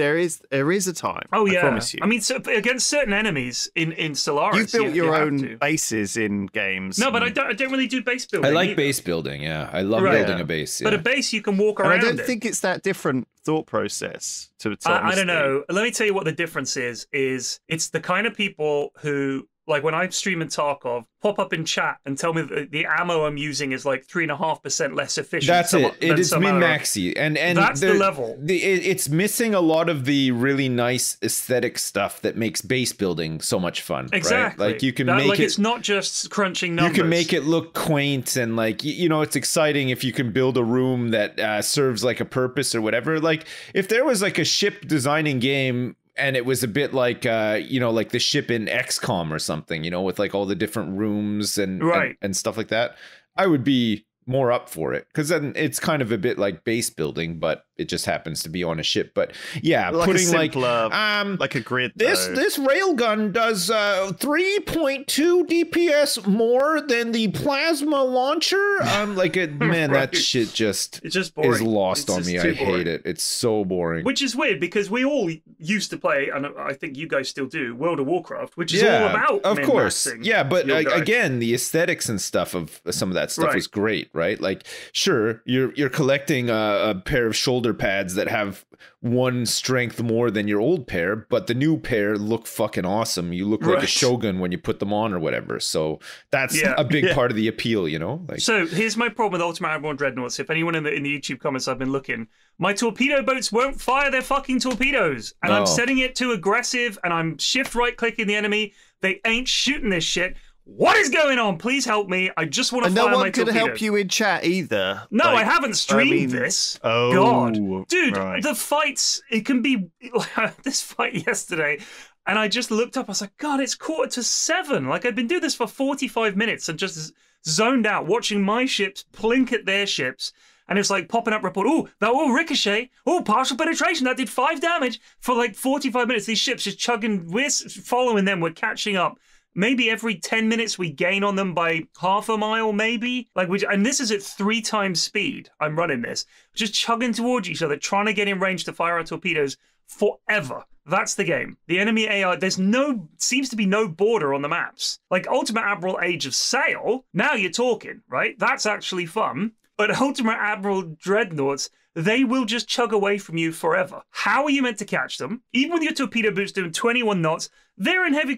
a time. Oh yeah, I promise you. I mean, so against certain enemies in Stellaris, you've built your own to. bases in games. No, but I don't really do base building. I like either. base building. Yeah, I love building a base. Yeah. But a base you can walk and around. I don't think it's that different thought process to I don't know. Let me tell you what the difference is. It's the kind of people who, like when I stream in Tarkov, pop up in chat and tell me that the ammo I'm using is like 3.5% less efficient. That's it. It is min-maxy, and that's the level. It's missing a lot of the really nice aesthetic stuff that makes base building so much fun. Exactly. Right? Like you can make it. It's not just crunching numbers. You can make it look quaint and like it's exciting if you can build a room that serves like a purpose or whatever. Like if there was like a ship designing game. And it was a bit like, like the ship in XCOM or something, with like all the different rooms and stuff like that. I would be more up for it because then it's kind of a bit like base building, but it just happens to be on a ship. But yeah, like putting like a grid. This railgun does 3.2 DPS more than the plasma launcher. Man, that shit just is lost on me. I hate it. It's so boring. Which is weird because we all used to play, and I think you guys still do, World of Warcraft, which is all about of course. Yeah, but again, the aesthetics and stuff of some of that stuff was great, right? Like, sure, you're collecting a pair of shoulder pads that have one strength more than your old pair, but the new pair look fucking awesome. You look like a shogun when you put them on or whatever. So that's a big part of the appeal, Like, so here's my problem with Ultimate Admiral Dreadnaughts. If anyone in the YouTube comments I've been looking, my torpedo boats won't fire their fucking torpedoes, and I'm setting it to aggressive, and I'm shift right clicking the enemy. They ain't shooting this shit. What is going on? Please help me. I just want to fire my torpedoes. And no one could help you in chat either. No, I haven't streamed this. Oh, God. Dude, the fights, it can be... this fight yesterday, and I just looked up. I was like, God, it's 6:45. Like, I've been doing this for 45 minutes and just zoned out, watching my ships plink at their ships. And it's like popping up report. Oh, that will ricochet. Oh, partial penetration. That did 5 damage for like 45 minutes. These ships just chugging. We're following them. We're catching up. Maybe every 10 minutes we gain on them by half a mile, maybe. And this is at 3 times speed. I'm running this. Just chugging towards each other, trying to get in range to fire our torpedoes forever. That's the game. The enemy AI, seems to be no border on the maps. Like Ultimate Admiral Age of Sail, now you're talking, right? That's actually fun. But Ultimate Admiral Dreadnaughts, they will just chug away from you forever. How are you meant to catch them? Even with your torpedo boots doing 21 knots, they're in heavy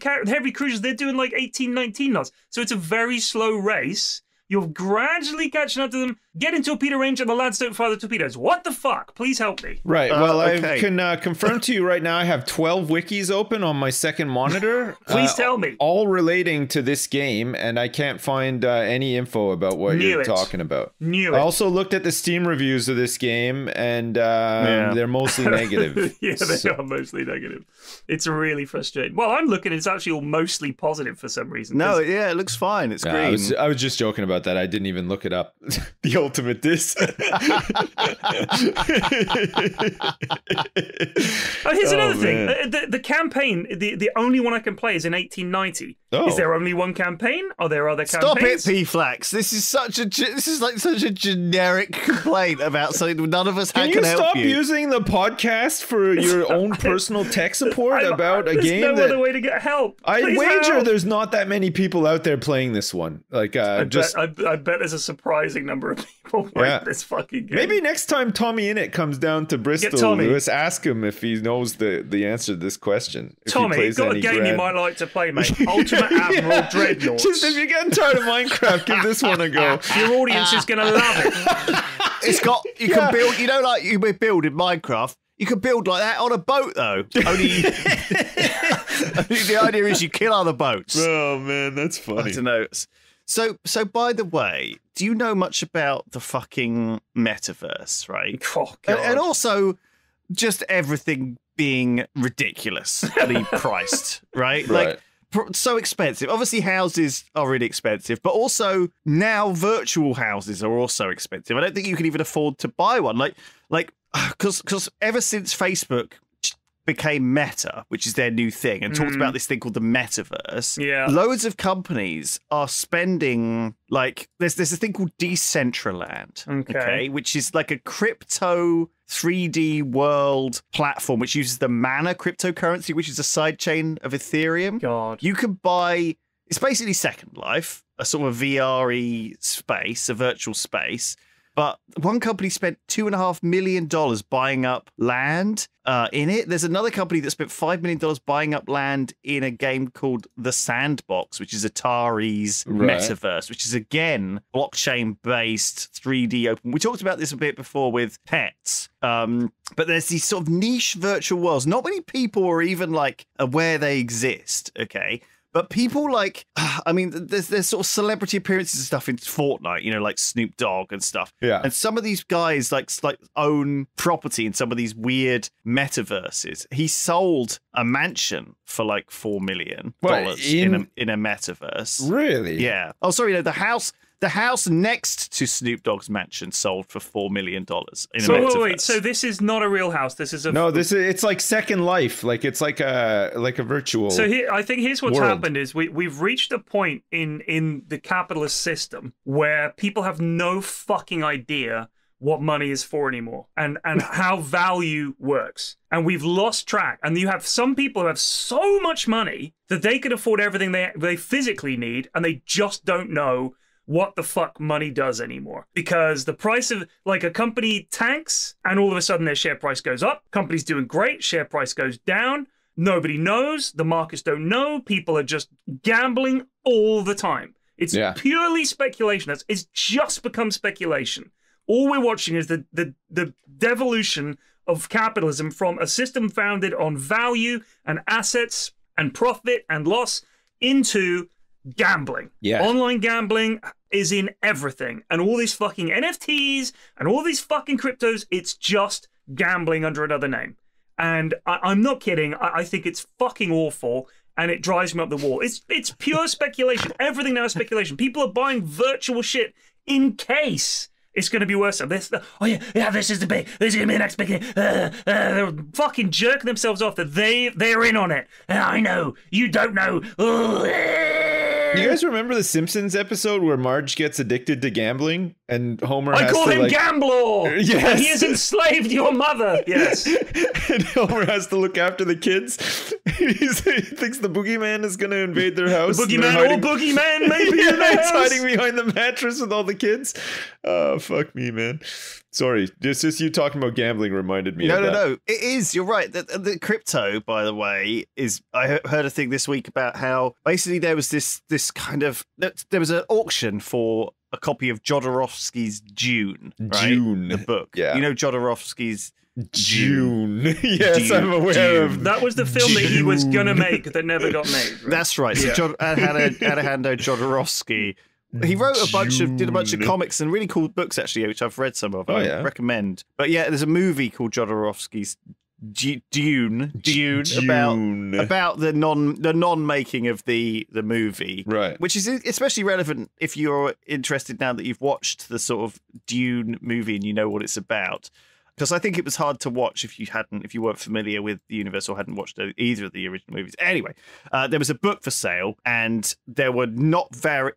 cruisers, they're doing like 18, 19 knots. So it's a very slow race. You're gradually catching up to them, get in torpedo range, and the lads don't fire the torpedoes. What the fuck? Please help me. Right. Well, I can confirm to you right now I have 12 wikis open on my second monitor. Please tell me. All relating to this game, and I can't find any info about what you're talking about. I also looked at the Steam reviews of this game, and they're mostly negative. Yeah, they are mostly negative. It's really frustrating. Well, I'm looking, it's actually all mostly positive for some reason. No, it looks fine. It's green. I was just joking about that. I didn't even look it up. The ultimate diss. Here's another thing. The campaign, the only one I can play is in 1890. Is there only one campaign? Are there other campaigns? Stop it, P-Flax. This is such a generic complaint about something none of us can help you. Can you stop using the podcast for your own personal tech support about a game? There's no other way to get help. I wager there's not that many people out there playing this one. Like, I bet there's a surprising number of people playing this fucking game. Maybe next time TommyInnit comes down to Bristol, Lewis, ask him if he knows the answer to this question. Tommy, you've got a game you might like to play, mate. Ultimate Admiral Dreadnaughts. Just if you're getting tired of Minecraft, give this one a go. Your audience is going to love it. It's got, you can build, like you build in Minecraft, you can build like that on a boat, though. Only the idea is you kill other boats. Oh, man, that's funny. I don't know. So by the way, do you know much about the fucking metaverse, right? Oh, God. And also just everything being ridiculously priced, right? Like, so expensive. Obviously, houses are really expensive, but also now virtual houses are also expensive. I don't think you can even afford to buy one. Because ever since Facebook became Meta, which is their new thing, and talked about this thing called the metaverse, loads of companies are spending, like, there's a thing called Decentraland, okay, which is like a crypto 3D world platform which uses the Mana cryptocurrency, which is a sidechain of Ethereum. God. You can buy, it's basically Second Life, a sort of VR-y space, a virtual space. But one company spent $2.5 million buying up land in it. There's another company that spent $5 million buying up land in a game called The Sandbox, which is Atari's metaverse, which is, again, blockchain-based 3D open. We talked about this a bit before with pets. But there's these sort of niche virtual worlds. Not many people are even, like, aware they exist, okay? But people like, I mean, there's sort of celebrity appearances and stuff in Fortnite, you know, like Snoop Dogg and stuff. Yeah. And some of these guys like own property in some of these weird metaverses. He sold a mansion for like $4 million in a metaverse. Really? Yeah. Oh, sorry, no, the house next to Snoop Dogg's mansion sold for $4 million in a metaverse. Wait, so this is not a real house. This is a it's like Second Life. Like it's like a virtual. So I think here's what's world. happened is we've reached a point in the capitalist system where people have no fucking idea what money is for anymore and how value works. And we've lost track. And you have some people who have so much money that they can afford everything they physically need, and they just don't know what the fuck money does anymore. Because the price of, like, a company tanks and all of a sudden their share price goes up. Company's doing great, share price goes down. Nobody knows. The markets don't know. People are just gambling all the time. It's purely speculation. It's just become speculation. All we're watching is the devolution of capitalism from a system founded on value and assets and profit and loss into gambling. Yeah. Online gambling is in everything. And all these fucking NFTs and all these fucking cryptos, it's just gambling under another name. And I'm not kidding. I think it's fucking awful, and it drives me up the wall. It's pure speculation. Everything now is speculation. People are buying virtual shit in case it's going to be worse. This is going to be the next big they're fucking jerking themselves off that they're in on it. And I know, you don't know. You guys remember the Simpsons episode where Marge gets addicted to gambling and Homer has to, I call him Gambler! Yes. And he has enslaved your mother! Yes. And Homer has to look after the kids. He thinks the boogeyman is going to invade their house. The boogeyman maybe in their house. Hiding behind the mattress with all the kids. Oh, fuck me, man. Sorry, just you talking about gambling reminded me of that. No. It is, you're right. The crypto, by the way, is... I heard a thing this week about how basically there was this kind of... There was an auction for a copy of Jodorowsky's Dune, right? Dune. The book. Yeah. You know Jodorowsky's Dune. Yes, I'm aware of... That was the film that he was going to make that never got made. Right? That's right. So Alejandro Jodorowsky... He wrote did a bunch of comics and really cool books, actually, which I've read some of. I recommend. But yeah, there's a movie called Jodorowsky's Dune about the non-making of the movie, right? Which is especially relevant if you're interested now that you've watched the sort of Dune movie and you know what it's about. Because I think it was hard to watch if you weren't familiar with the universe or hadn't watched either of the original movies. Anyway, there was a book for sale, and there were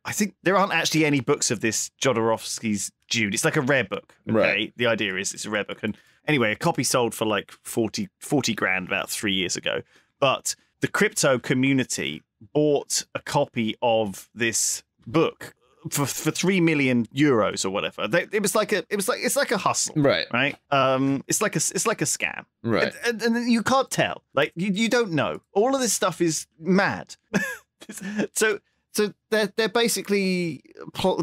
I think there aren't actually any books of this Jodorowsky's Dune. It's like a rare book. Okay? Right. The idea is it's a rare book. And anyway, a copy sold for like 40 grand about 3 years ago. But the crypto community bought a copy of this book for 3 million euros or whatever. It's like a hustle, right? It's like a scam, right? And you can't tell, like you don't know. All of this stuff is mad. so they're basically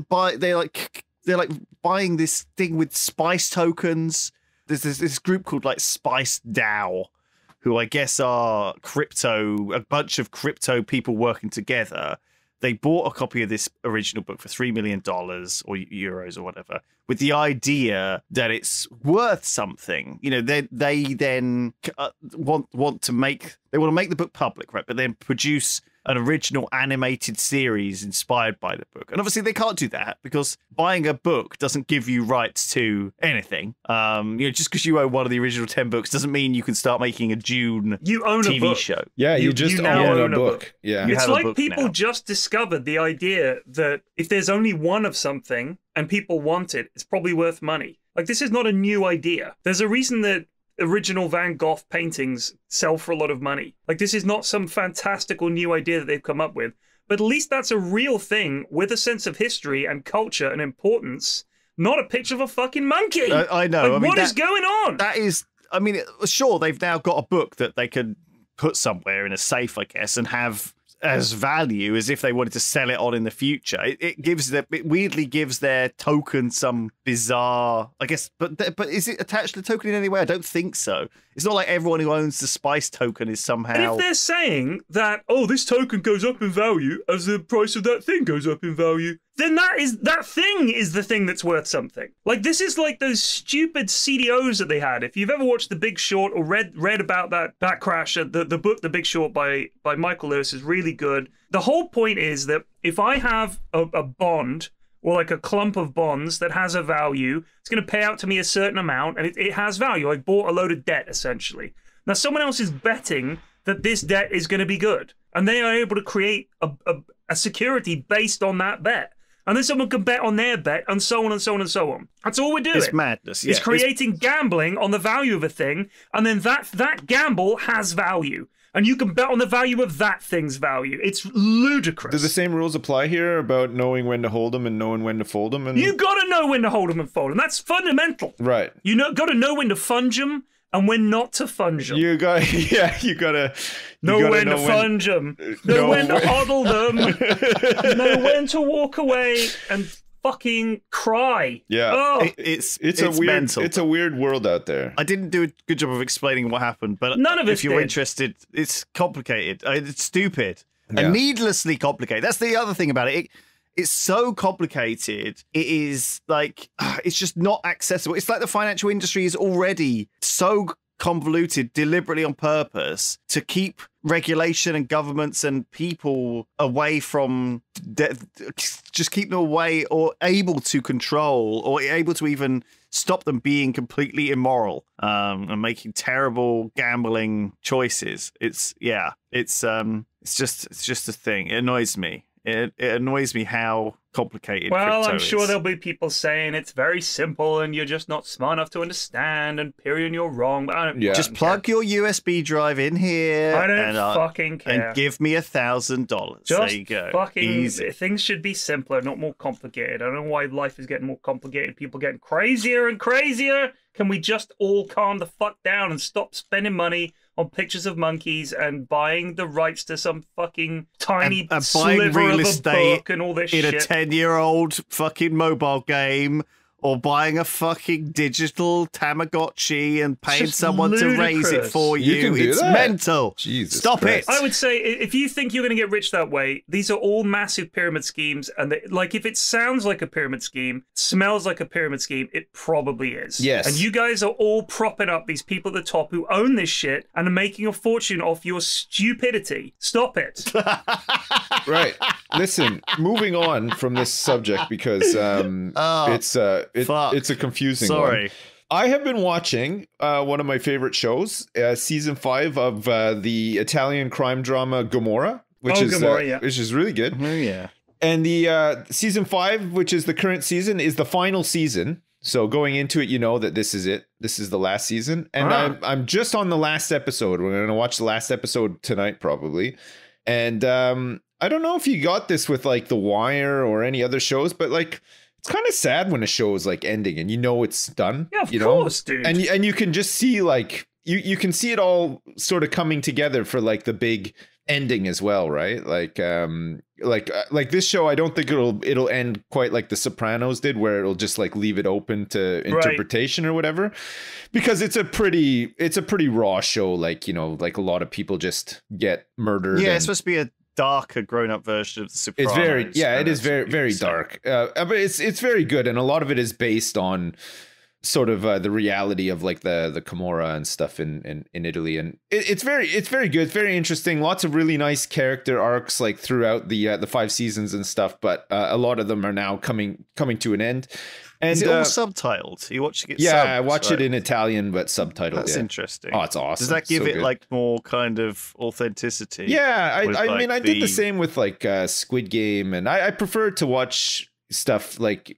they're like buying this thing with spice tokens. There's this group called like Spice DAO, who I guess are a bunch of crypto people working together they bought a copy of this original book for $3 million or euros or whatever, with the idea that it's worth something. You know, they then want to make the book public, right? But then produce an original animated series inspired by the book. And obviously they can't do that because buying a book doesn't give you rights to anything. Just because you own one of the original 10 books doesn't mean you can start making a Dune TV show. Yeah, you just own a book. Yeah. It's like people just discovered the idea that if there's only one of something and people want it, it's probably worth money. Like, this is not a new idea. There's a reason that original Van Gogh paintings sell for a lot of money. Like, this is not some fantastical new idea that they've come up with, but at least that's a real thing with a sense of history and culture and importance, not a picture of a fucking monkey. I know. Like, what is going on? That is, I mean, sure, they've now got a book that they could put somewhere in a safe, I guess, and have as value as if they wanted to sell it on in the future. It weirdly gives their token some bizarre, I guess, but is it attached to the token in any way? I don't think so. It's not like everyone who owns the spice token is somehow. And if they're saying that, oh, this token goes up in value as the price of that thing goes up in value, then that thing is the thing that's worth something. Like, this is like those stupid CDOs that they had. If you've ever watched The Big Short or read about that crash, the book The Big Short by Michael Lewis is really good. The whole point is that if I have a bond or like a clump of bonds that has a value, it's going to pay out to me a certain amount, and it has value. I bought a load of debt, essentially. Now, someone else is betting that this debt is going to be good, and they are able to create a security based on that bet. And then someone can bet on their bet, and so on and so on and so on. That's all we're doing. It's madness. Yeah. It's creating gambling on the value of a thing, and then that gamble has value. And you can bet on the value of that thing's value. It's ludicrous. Do the same rules apply here about knowing when to hold them and knowing when to fold them? And you got to know when to hold them and fold them. That's fundamental. Right. You got to know when to funge them and when not to funge them. You got to know when to funge them. Know when to HODL them. Know when to walk away and fucking cry. Yeah. Oh. It's weird, mental. It's a weird world out there. I didn't do a good job of explaining what happened, but none of if you're interested, it's complicated. It's stupid and needlessly complicated. That's the other thing about it. It's so complicated. It is like, it's just not accessible. It's like the financial industry is already so convoluted deliberately on purpose to keep regulation and governments and people away from, just keep them away or able to control or able to even stop them being completely immoral and making terrible gambling choices. It's just a thing. It annoys me. It annoys me how complicated crypto I'm is. sure there'll be people saying it's very simple and you're just not smart enough to understand, and Pyrion, you're wrong. But I don't. Yeah. Just plug your USB drive in here. I don't fucking care. And give me $1,000. There you go. Fucking easy. Things should be simpler, not more complicated. I don't know why life is getting more complicated. People getting crazier and crazier. Can we just all calm the fuck down and stop spending money on pictures of monkeys and buying the rights to some fucking tiny and sliver real of a estate book and all this in shit? a 10-year-old fucking mobile game, or buying a fucking digital Tamagotchi and paying someone to raise it for you. You can do it's that. Mental. Jesus Stop Christ. it. I would say if you think you're going to get rich that way, these are all massive pyramid schemes. And like, if it sounds like a pyramid scheme, smells like a pyramid scheme, it probably is. Yes. And you guys are all propping up these people at the top who own this shit and are making a fortune off your stupidity. Stop it. Right. Listen, moving on from this subject because it's a confusing one. I have been watching one of my favorite shows, season 5 of the Italian crime drama Gamorrah, which is really good. Oh yeah. And the season 5, which is the current season, is the final season. So going into it, you know that this is it. This is the last season, and I'm just on the last episode. We're going to watch the last episode tonight, probably. And I don't know if you got this with like The Wire or any other shows, but like, it's kind of sad when a show is like ending and you know it's done. Yeah, of course, dude. And you can just see like you can see it all sort of coming together for like the big ending as well, right? Like this show, I don't think it'll end quite like The Sopranos did, where it'll just like leave it open to interpretation or whatever, because it's a pretty raw show. Like, you know, like a lot of people just get murdered. Yeah, it's supposed to be a darker, grown-up version of The Sopranos. It is very dark. But it's very good, and a lot of it is based on sort of the reality of like the Gamorrah and stuff in Italy, and it's very good. It's very interesting. Lots of really nice character arcs like throughout the 5 seasons and stuff, but a lot of them are now coming to an end. And is it all subtitled? Are you watching it? Yeah, subbed, I watch it in Italian but subtitled. That's interesting. Oh, it's awesome. Does that give it good. like more kind of authenticity? Yeah, I mean, I did the same with like Squid Game, and I prefer to watch stuff like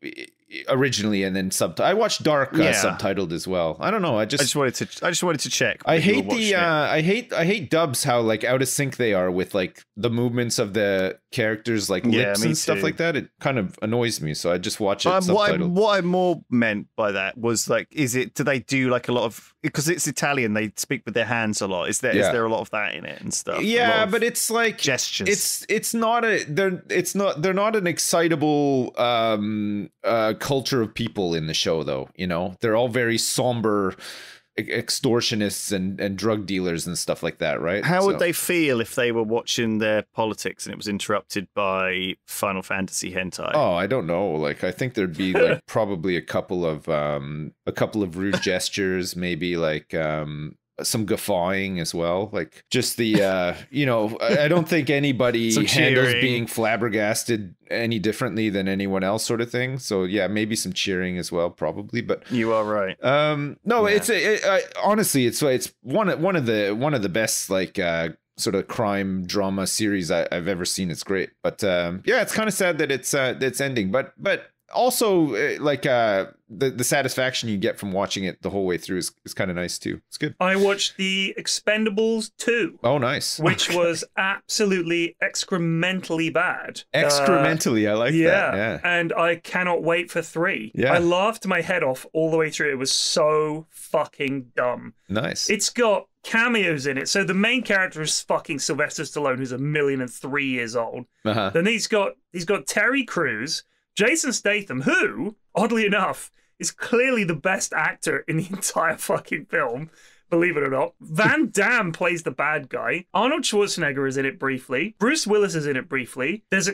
originally and then subtitled. I watched Dark subtitled as well. I don't know. I just wanted to check. I hate I hate dubs, how like out of sync they are with like the movements of the characters, like lips and stuff like that. It kind of annoys me, so I just watch it subtitled. What I more meant by that was like, do they do like a lot of, because it's Italian, they speak with their hands a lot. Is there a lot of that in it and stuff? Yeah, but it's like gestures. They're not an excitable culture of people in the show, though. You know, they're all very somber extortionists and drug dealers and stuff like that, right? How would they feel if they were watching their politics and it was interrupted by Final Fantasy hentai? Oh, I don't know. Like, I think there'd be like probably a couple of rude gestures, maybe like some guffawing as well, like just the I don't think anybody handles being flabbergasted any differently than anyone else, sort of thing. So yeah, maybe some cheering as well, probably. But you are right. Honestly, it's one of the best like sort of crime drama series I've ever seen. It's great, but it's kind of sad that it's ending, but also like the satisfaction you get from watching it the whole way through is kind of nice too. It's good. I watched the Expendables 2. Oh, nice. Which was absolutely excrementally bad. Excrementally, I like that. Yeah. And I cannot wait for 3. Yeah. I laughed my head off all the way through. It was so fucking dumb. Nice. It's got cameos in it. So the main character is fucking Sylvester Stallone, who's 1,003 years old. Uh-huh. Then he's got Terry Crews, Jason Statham, who, oddly enough, is clearly the best actor in the entire fucking film, believe it or not. Van Damme plays the bad guy. Arnold Schwarzenegger is in it briefly. Bruce Willis is in it briefly. There's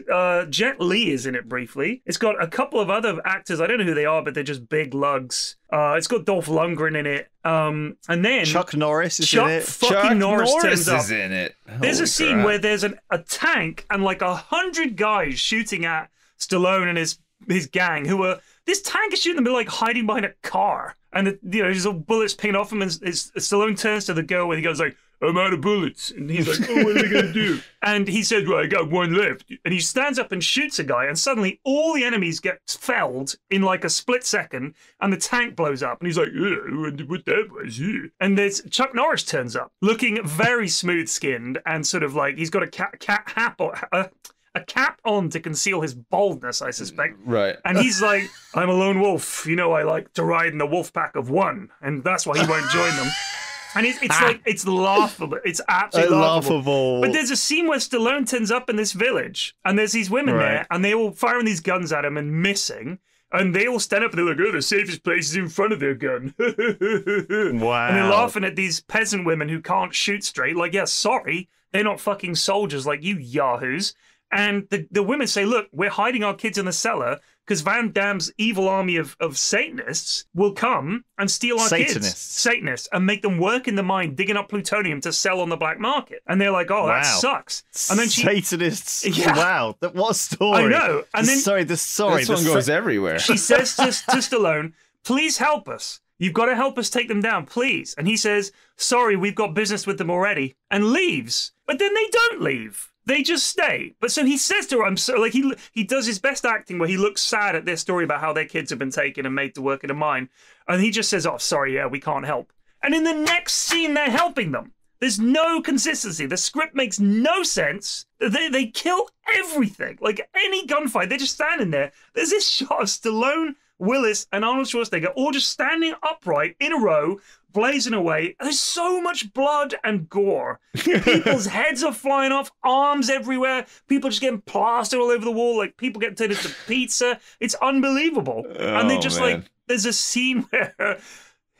Jet Li is in it briefly. It's got a couple of other actors. I don't know who they are, but they're just big lugs. It's got Dolph Lundgren in it. And then Chuck Norris is in it. Chuck Norris turns up. is in it. There's a scene where there's a tank and like 100 guys shooting at Stallone and his gang, who are, this tank is shooting them, like hiding behind a car, and there's all bullets pinging off him, and Stallone turns to the girl and he goes like, "I'm out of bullets," and he's like, "Oh, what are they gonna do?" And he says, "Well, I got one left," and he stands up and shoots a guy, and suddenly all the enemies get felled in like a split second, and the tank blows up, and he's like, "I wonder what that was." And there's Chuck Norris turns up, looking very smooth skinned, and sort of like he's got a cap on to conceal his baldness, I suspect. Right. And he's like, "I'm a lone wolf. You know, I like to ride in the wolf pack of one." And that's why he won't join them. And it's like, it's laughable. It's absolutely laughable. But there's a scene where Stallone turns up in this village, and there's these women there, and they're all firing these guns at him and missing. And they all stand up and they're like, "Oh, the safest place is in front of their gun." Wow. And they're laughing at these peasant women who can't shoot straight. Like, yeah, sorry, they're not fucking soldiers like you yahoos. And the women say, "Look, we're hiding our kids in the cellar because Van Damme's evil army of Satanists will come and steal our kids." Satanists. And make them work in the mine, digging up plutonium to sell on the black market. And they're like, "Oh, that sucks." And then Satanists. Yeah. Wow. What a story. I know. And then this one goes everywhere. She says to Stallone, "Please help us. You've got to help us take them down, please." And he says, "Sorry, we've got business with them already," and leaves. But then they don't leave. They just stay. But so he says to her, "I'm so," like he does his best acting where he looks sad at their story about how their kids have been taken and made to work in a mine. And he just says, "Oh, sorry, yeah, we can't help." And in the next scene, they're helping them. There's no consistency. The script makes no sense. They kill everything. Like any gunfight, they're just standing there. There's this shot of Stallone, Willis, and Arnold Schwarzenegger all just standing upright in a row, blazing away. There's so much blood and gore. People's heads are flying off, arms everywhere. People just getting plastered all over the wall. Like people getting turned into pizza. It's unbelievable. And they just like, there's a scene where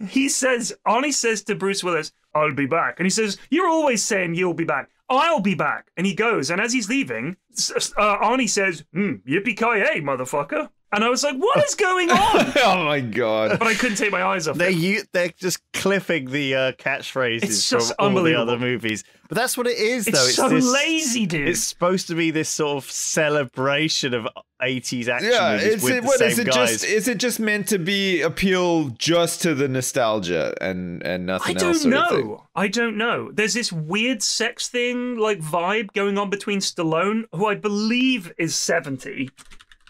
Arnie says to Bruce Willis, "I'll be back." And he says, "You're always saying you'll be back. I'll be back. And he goes, and as he's leaving, Arnie says, yippee-ki-yay, motherfucker. And I was like, what is going on? Oh my god. But I couldn't take my eyes off it. They're just clipping the catchphrases It's just from all the unbelievable. other movies. But that's what it is, though. It's so lazy, dude. It's supposed to be this sort of celebration of 80s action Yeah, movies with the same guys. Is it just meant to be appeal just to the nostalgia and nothing I else? don't know. I don't know. There's this weird sex thing, like vibe going on between Stallone, who I believe is 70.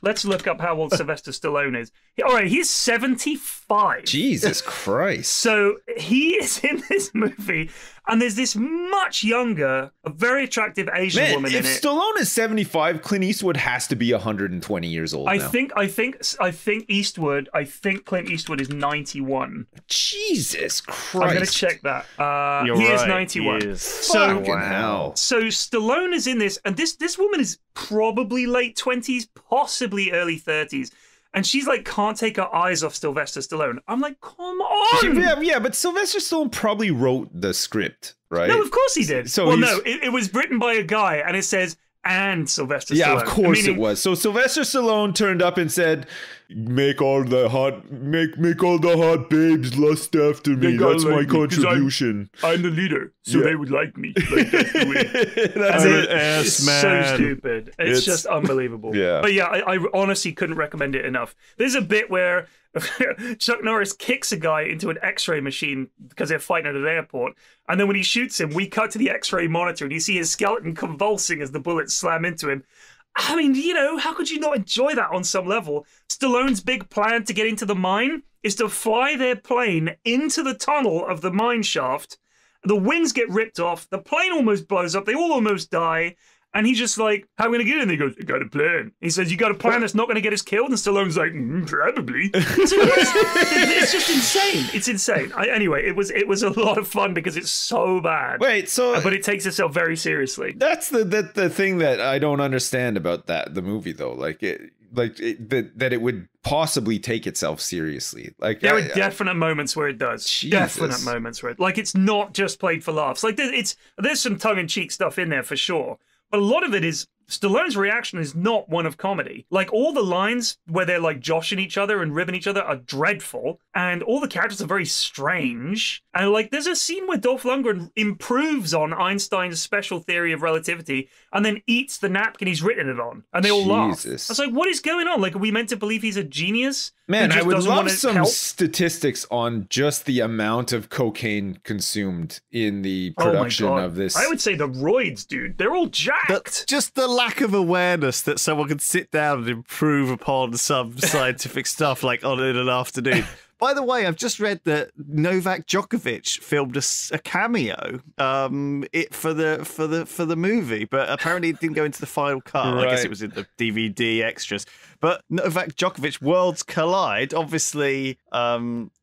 Let's look up how old Sylvester Stallone is. All right, he's 75. Jesus Christ. So he is in this movie, and there's this much younger, a very attractive Asian woman in if it. Stallone is 75, Clint Eastwood has to be 120 years old I now. think Clint Eastwood is 91. Jesus Christ. I'm going to check that. You're he is right, 91. he is. So, Fucking hell. So Stallone is in this, and this woman is probably late 20s, possibly early 30s. And she's like, can't take her eyes off Sylvester Stallone. I'm like, come on. Yeah, but Sylvester Stallone probably wrote the script, right? No, of course he did. So well, no, it was written by a guy, and it says, and Sylvester Stallone. Yeah, of course Meaning, it was. So Sylvester Stallone turned up and said, make all the hot babes lust after me. That's my contribution. I'm the leader, so they would like me. Like, that's the way. That's And it. it's so stupid. It's just unbelievable. Yeah. But yeah, I honestly couldn't recommend it enough. There's a bit where Chuck Norris kicks a guy into an X-ray machine because they're fighting at an airport. And then when he shoots him, we cut to the X-ray monitor and you see his skeleton convulsing as the bullets slam into him. I mean, you know, how could you not enjoy that on some level? Stallone's big plan to get into the mine is to fly their plane into the tunnel of the mine shaft. The wings get ripped off. The plane almost blows up. They all almost die. And he's just like, how are we going to get in? He goes, I got a plan. He says, you got a plan that's not going to get us killed? And Stallone's like, probably. So it's just insane. It's insane. Anyway, it was a lot of fun because it's so bad. Wait, so But it takes itself very seriously. that's the thing that I don't understand about the movie though. That it would possibly take itself seriously. Like There are definite moments where it does. Jesus. Definite moments where it's not just played for laughs. Like there's some tongue-in-cheek stuff in there for sure. But a lot of it is Stallone's reaction is not one of comedy. Like, all the lines where they're, like, joshing each other and ribbing each other are dreadful, and all the characters are very strange. And, like, there's a scene where Dolph Lundgren improves on Einstein's special theory of relativity and then eats the napkin he's written it on, and they all laugh. I was like, what is going on? Like, are we meant to believe he's a genius? Man, I would love some help? statistics on just the amount of cocaine consumed in the production of this. I would say the roids, dude. They're all jacked. Just the lack of awareness that someone can sit down and improve upon some scientific stuff like on in an afternoon. By the way, I've just read that Novak Djokovic filmed a cameo for the movie, but apparently it didn't go into the final cut. Right. I guess it was in the DVD extras. But Novak Djokovic, Worlds Collide, obviously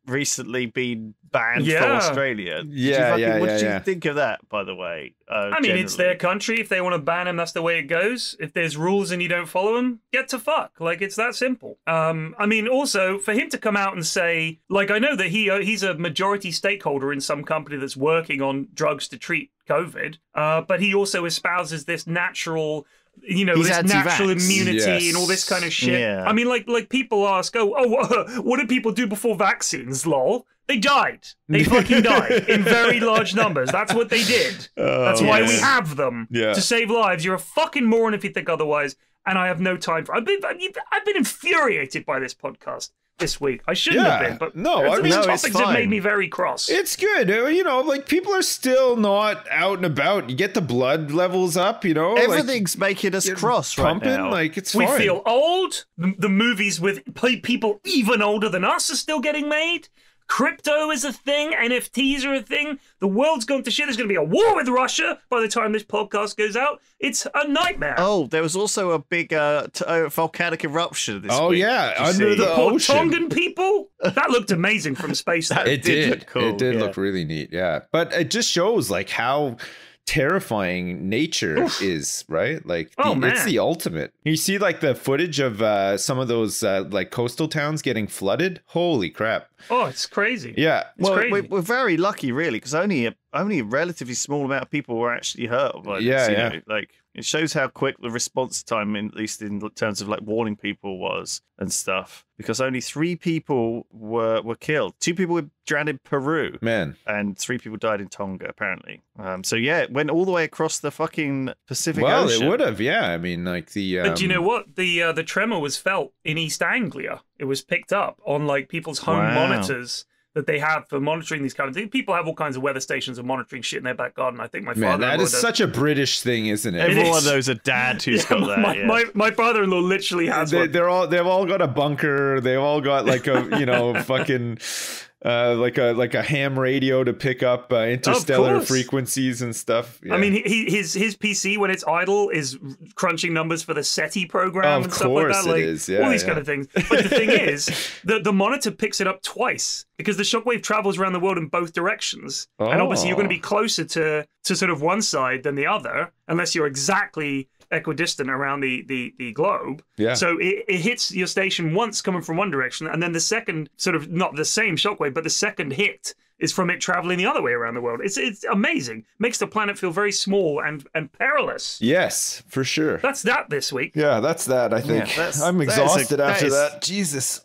recently been banned from Australia. What did you think of that, by the way? I mean, it's their country. If they want to ban him, that's the way it goes. If there's rules and you don't follow them, get to fuck. Like, it's that simple. I mean, also, for him to come out and say, like, I know that he's a majority stakeholder in some company that's working on drugs to treat COVID, but he also espouses this natural... this natural immunity and all this kind of shit. Yeah. I mean, like people ask, what did people do before vaccines, lol? They died. They fucking died in very large numbers. That's what they did. That's why we have them, to save lives. You're a fucking moron if you think otherwise, and I have no time for it. I've been infuriated by this podcast this week. I shouldn't have been, but these topics have made me very cross. It's good. Like, people are still not out and about. You get the blood levels up, Everything's making us cross pumping, right now. Like, it's we fine. feel old. The movies with people even older than us are still getting made. Crypto is a thing. NFTs are a thing. The world's going to shit. There's going to be a war with Russia by the time this podcast goes out. It's a nightmare. Oh, there was also a big volcanic eruption this week. Oh, yeah. Under the ocean. Tongan people? That looked amazing from space. It did look cool. It did look really neat, yeah. But it just shows, like, how terrifying nature is, right? Like, it's the ultimate. You see, like, the footage of some of those like coastal towns getting flooded. Holy crap! Oh, it's crazy. Yeah. Crazy. We're very lucky, really, because only a relatively small amount of people were actually hurt by this. You know, like, it shows how quick the response time, at least in terms of like warning people, was and stuff. Because only 3 people were killed. 2 people were drowned in Peru, and 3 people died in Tonga, apparently. So yeah, it went all the way across the fucking Pacific Ocean. Well, it would have, yeah. I mean, like the. But do you know what? The tremor was felt in East Anglia. It was picked up on like people's home monitors that they have for monitoring these kind of things. People have all kinds of weather stations and monitoring shit in their back garden. I think my father-in-law that is such a British thing, isn't it? Everyone knows a dad who's got that. My father-in-law literally has one. They've all got a bunker. They've all got like a fucking like a ham radio to pick up interstellar frequencies and stuff. Yeah. I mean, his PC when it's idle is crunching numbers for the SETI program and stuff like that. Like, it is. Yeah, all these kind of things. But the thing is, the monitor picks it up twice because the shockwave travels around the world in both directions, and obviously you're going to be closer to sort of one side than the other, unless you're exactly equidistant around the globe. Yeah. So it hits your station once coming from one direction, and then the second, sort of not the same shockwave, but the second hit is from it traveling the other way around the world. It's amazing. Makes the planet feel very small and perilous. Yes, for sure. That's that this week. Yeah, that's that, I think. Yeah, I'm exhausted after that. Jesus.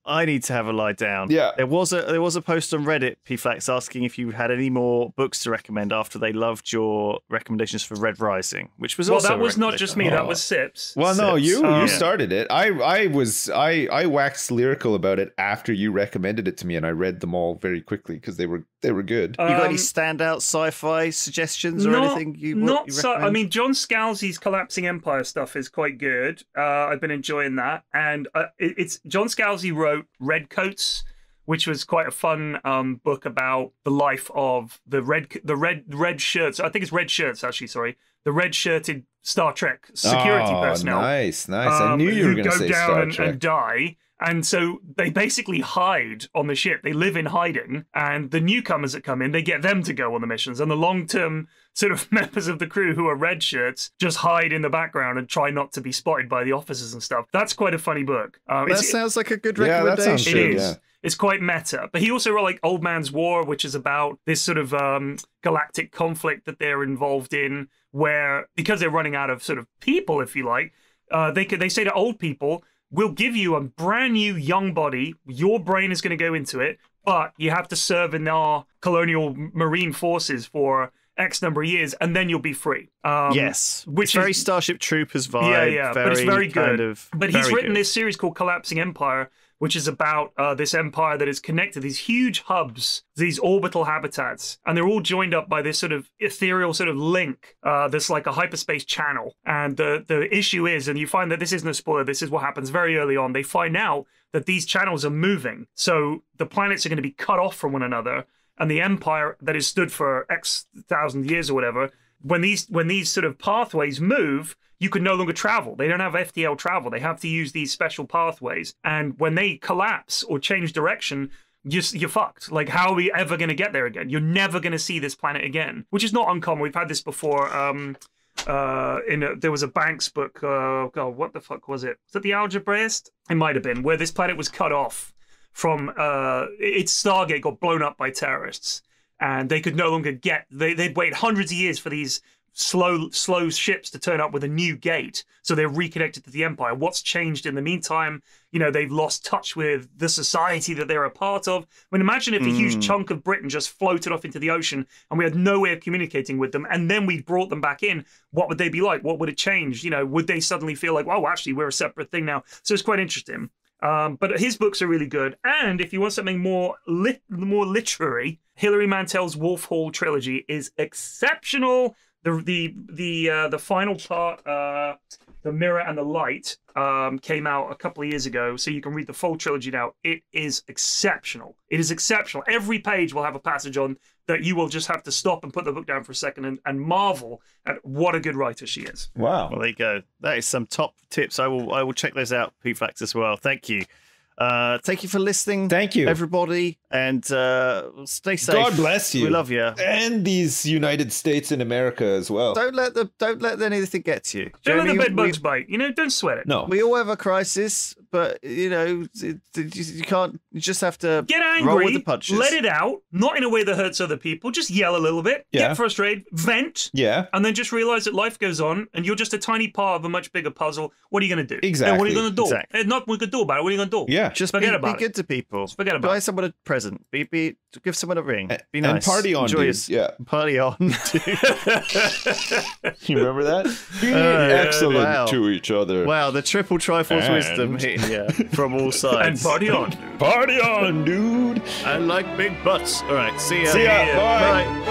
I need to have a lie down. Yeah. There was a post on Reddit, PFlax, asking if you had any more books to recommend after they loved your recommendations for Red Rising, which was also that was not just me, that was Sips. Well, no, you started it. I waxed lyrical about it after you recommended it to me, and I read them all very quickly because they were good. You got any standout sci-fi suggestions or anything you recommend? I mean, John Scalzi's Collapsing Empire stuff is quite good. I've been enjoying that, and it's John Scalzi wrote Redcoats, which was quite a fun book about the life of the red shirts. I think it's red shirts, actually. Sorry, the red shirted Star Trek security personnel. Nice. I knew you were going to say Star Trek. And die. And so they basically hide on the ship. They live in hiding, and the newcomers that come in, they get them to go on the missions. And the long-term sort of members of the crew who are red shirts just hide in the background and try not to be spotted by the officers and stuff. That's quite a funny book. That sounds like a good recommendation. That sounds good, it is. Yeah. It's quite meta. But he also wrote like Old Man's War, which is about this sort of galactic conflict that they're involved in, where because they're running out of sort of people, if you like, they say to old people, we'll give you a brand new young body. Your brain is going to go into it, but you have to serve in our colonial marine forces for X number of years, and then you'll be free. Yes, which is very Starship Troopers vibe. Yeah, but it's very good. But he's written this series called Collapsing Empire, which is about this empire that is connected, these huge hubs, these orbital habitats, and they're all joined up by this sort of ethereal sort of link that's like a hyperspace channel. And the issue is, and you find that this isn't a spoiler, this is what happens very early on, they find out that these channels are moving. So the planets are going to be cut off from one another, and the empire that has stood for X thousand years or whatever, when these sort of pathways move, you can no longer travel. They don't have FTL travel. They have to use these special pathways. And when they collapse or change direction, you're fucked. Like, how are we ever going to get there again? You're never going to see this planet again, which is not uncommon. We've had this before. There was a Banks book. God, what the fuck was it? Was it The Algebraist? It might have been, where this planet was cut off from its Stargate got blown up by terrorists, and they could no longer get. They'd wait hundreds of years for these slow ships to turn up with a new gate, so they're reconnected to the Empire. What's changed in the meantime? You know, they've lost touch with the society that they're a part of. I mean, imagine if a huge chunk of Britain just floated off into the ocean and we had no way of communicating with them, and then we brought them back in. What would they be like? What would it change? You know, would they suddenly feel like, oh, actually, we're a separate thing now? So it's quite interesting. But his books are really good. And if you want something more literary, Hilary Mantel's Wolf Hall trilogy is exceptional. The final part, The Mirror and the Light, came out a couple of years ago, so you can read the full trilogy now. It is exceptional. It is exceptional. Every page will have a passage on that you will just have to stop and put the book down for a second and marvel at what a good writer she is. Wow. Well, there you go. That is some top tips. I will check those out, PFlax, as well. Thank you. Thank you for listening. Thank you, everybody, and stay safe. God bless you. We love you, and these United States and America as well. Don't let anything get to you. Don't let the bed bugs bite. You know, don't sweat it. No, we all have a crisis, but you know, you can't. You just have to get angry, roll with the punches. Let it out, not in a way that hurts other people. Just yell a little bit, get frustrated, vent, and then just realize that life goes on, and you're just a tiny part of a much bigger puzzle. What are you going to do? Exactly. What are you going to do? Exactly. Not what you can do about it. What are you going to do? Yeah, just forget about it. Be good to people. Just forget about it. Buy someone a present. Give someone a ring. Be nice. And party on, dude. Yeah, party on. You remember that? Be excellent to each other. Wow, the triple Triforce wisdom here from all sides. And party on, dude. Party on, dude. I like big butts. All right, see ya. See ya. Bye. Bye.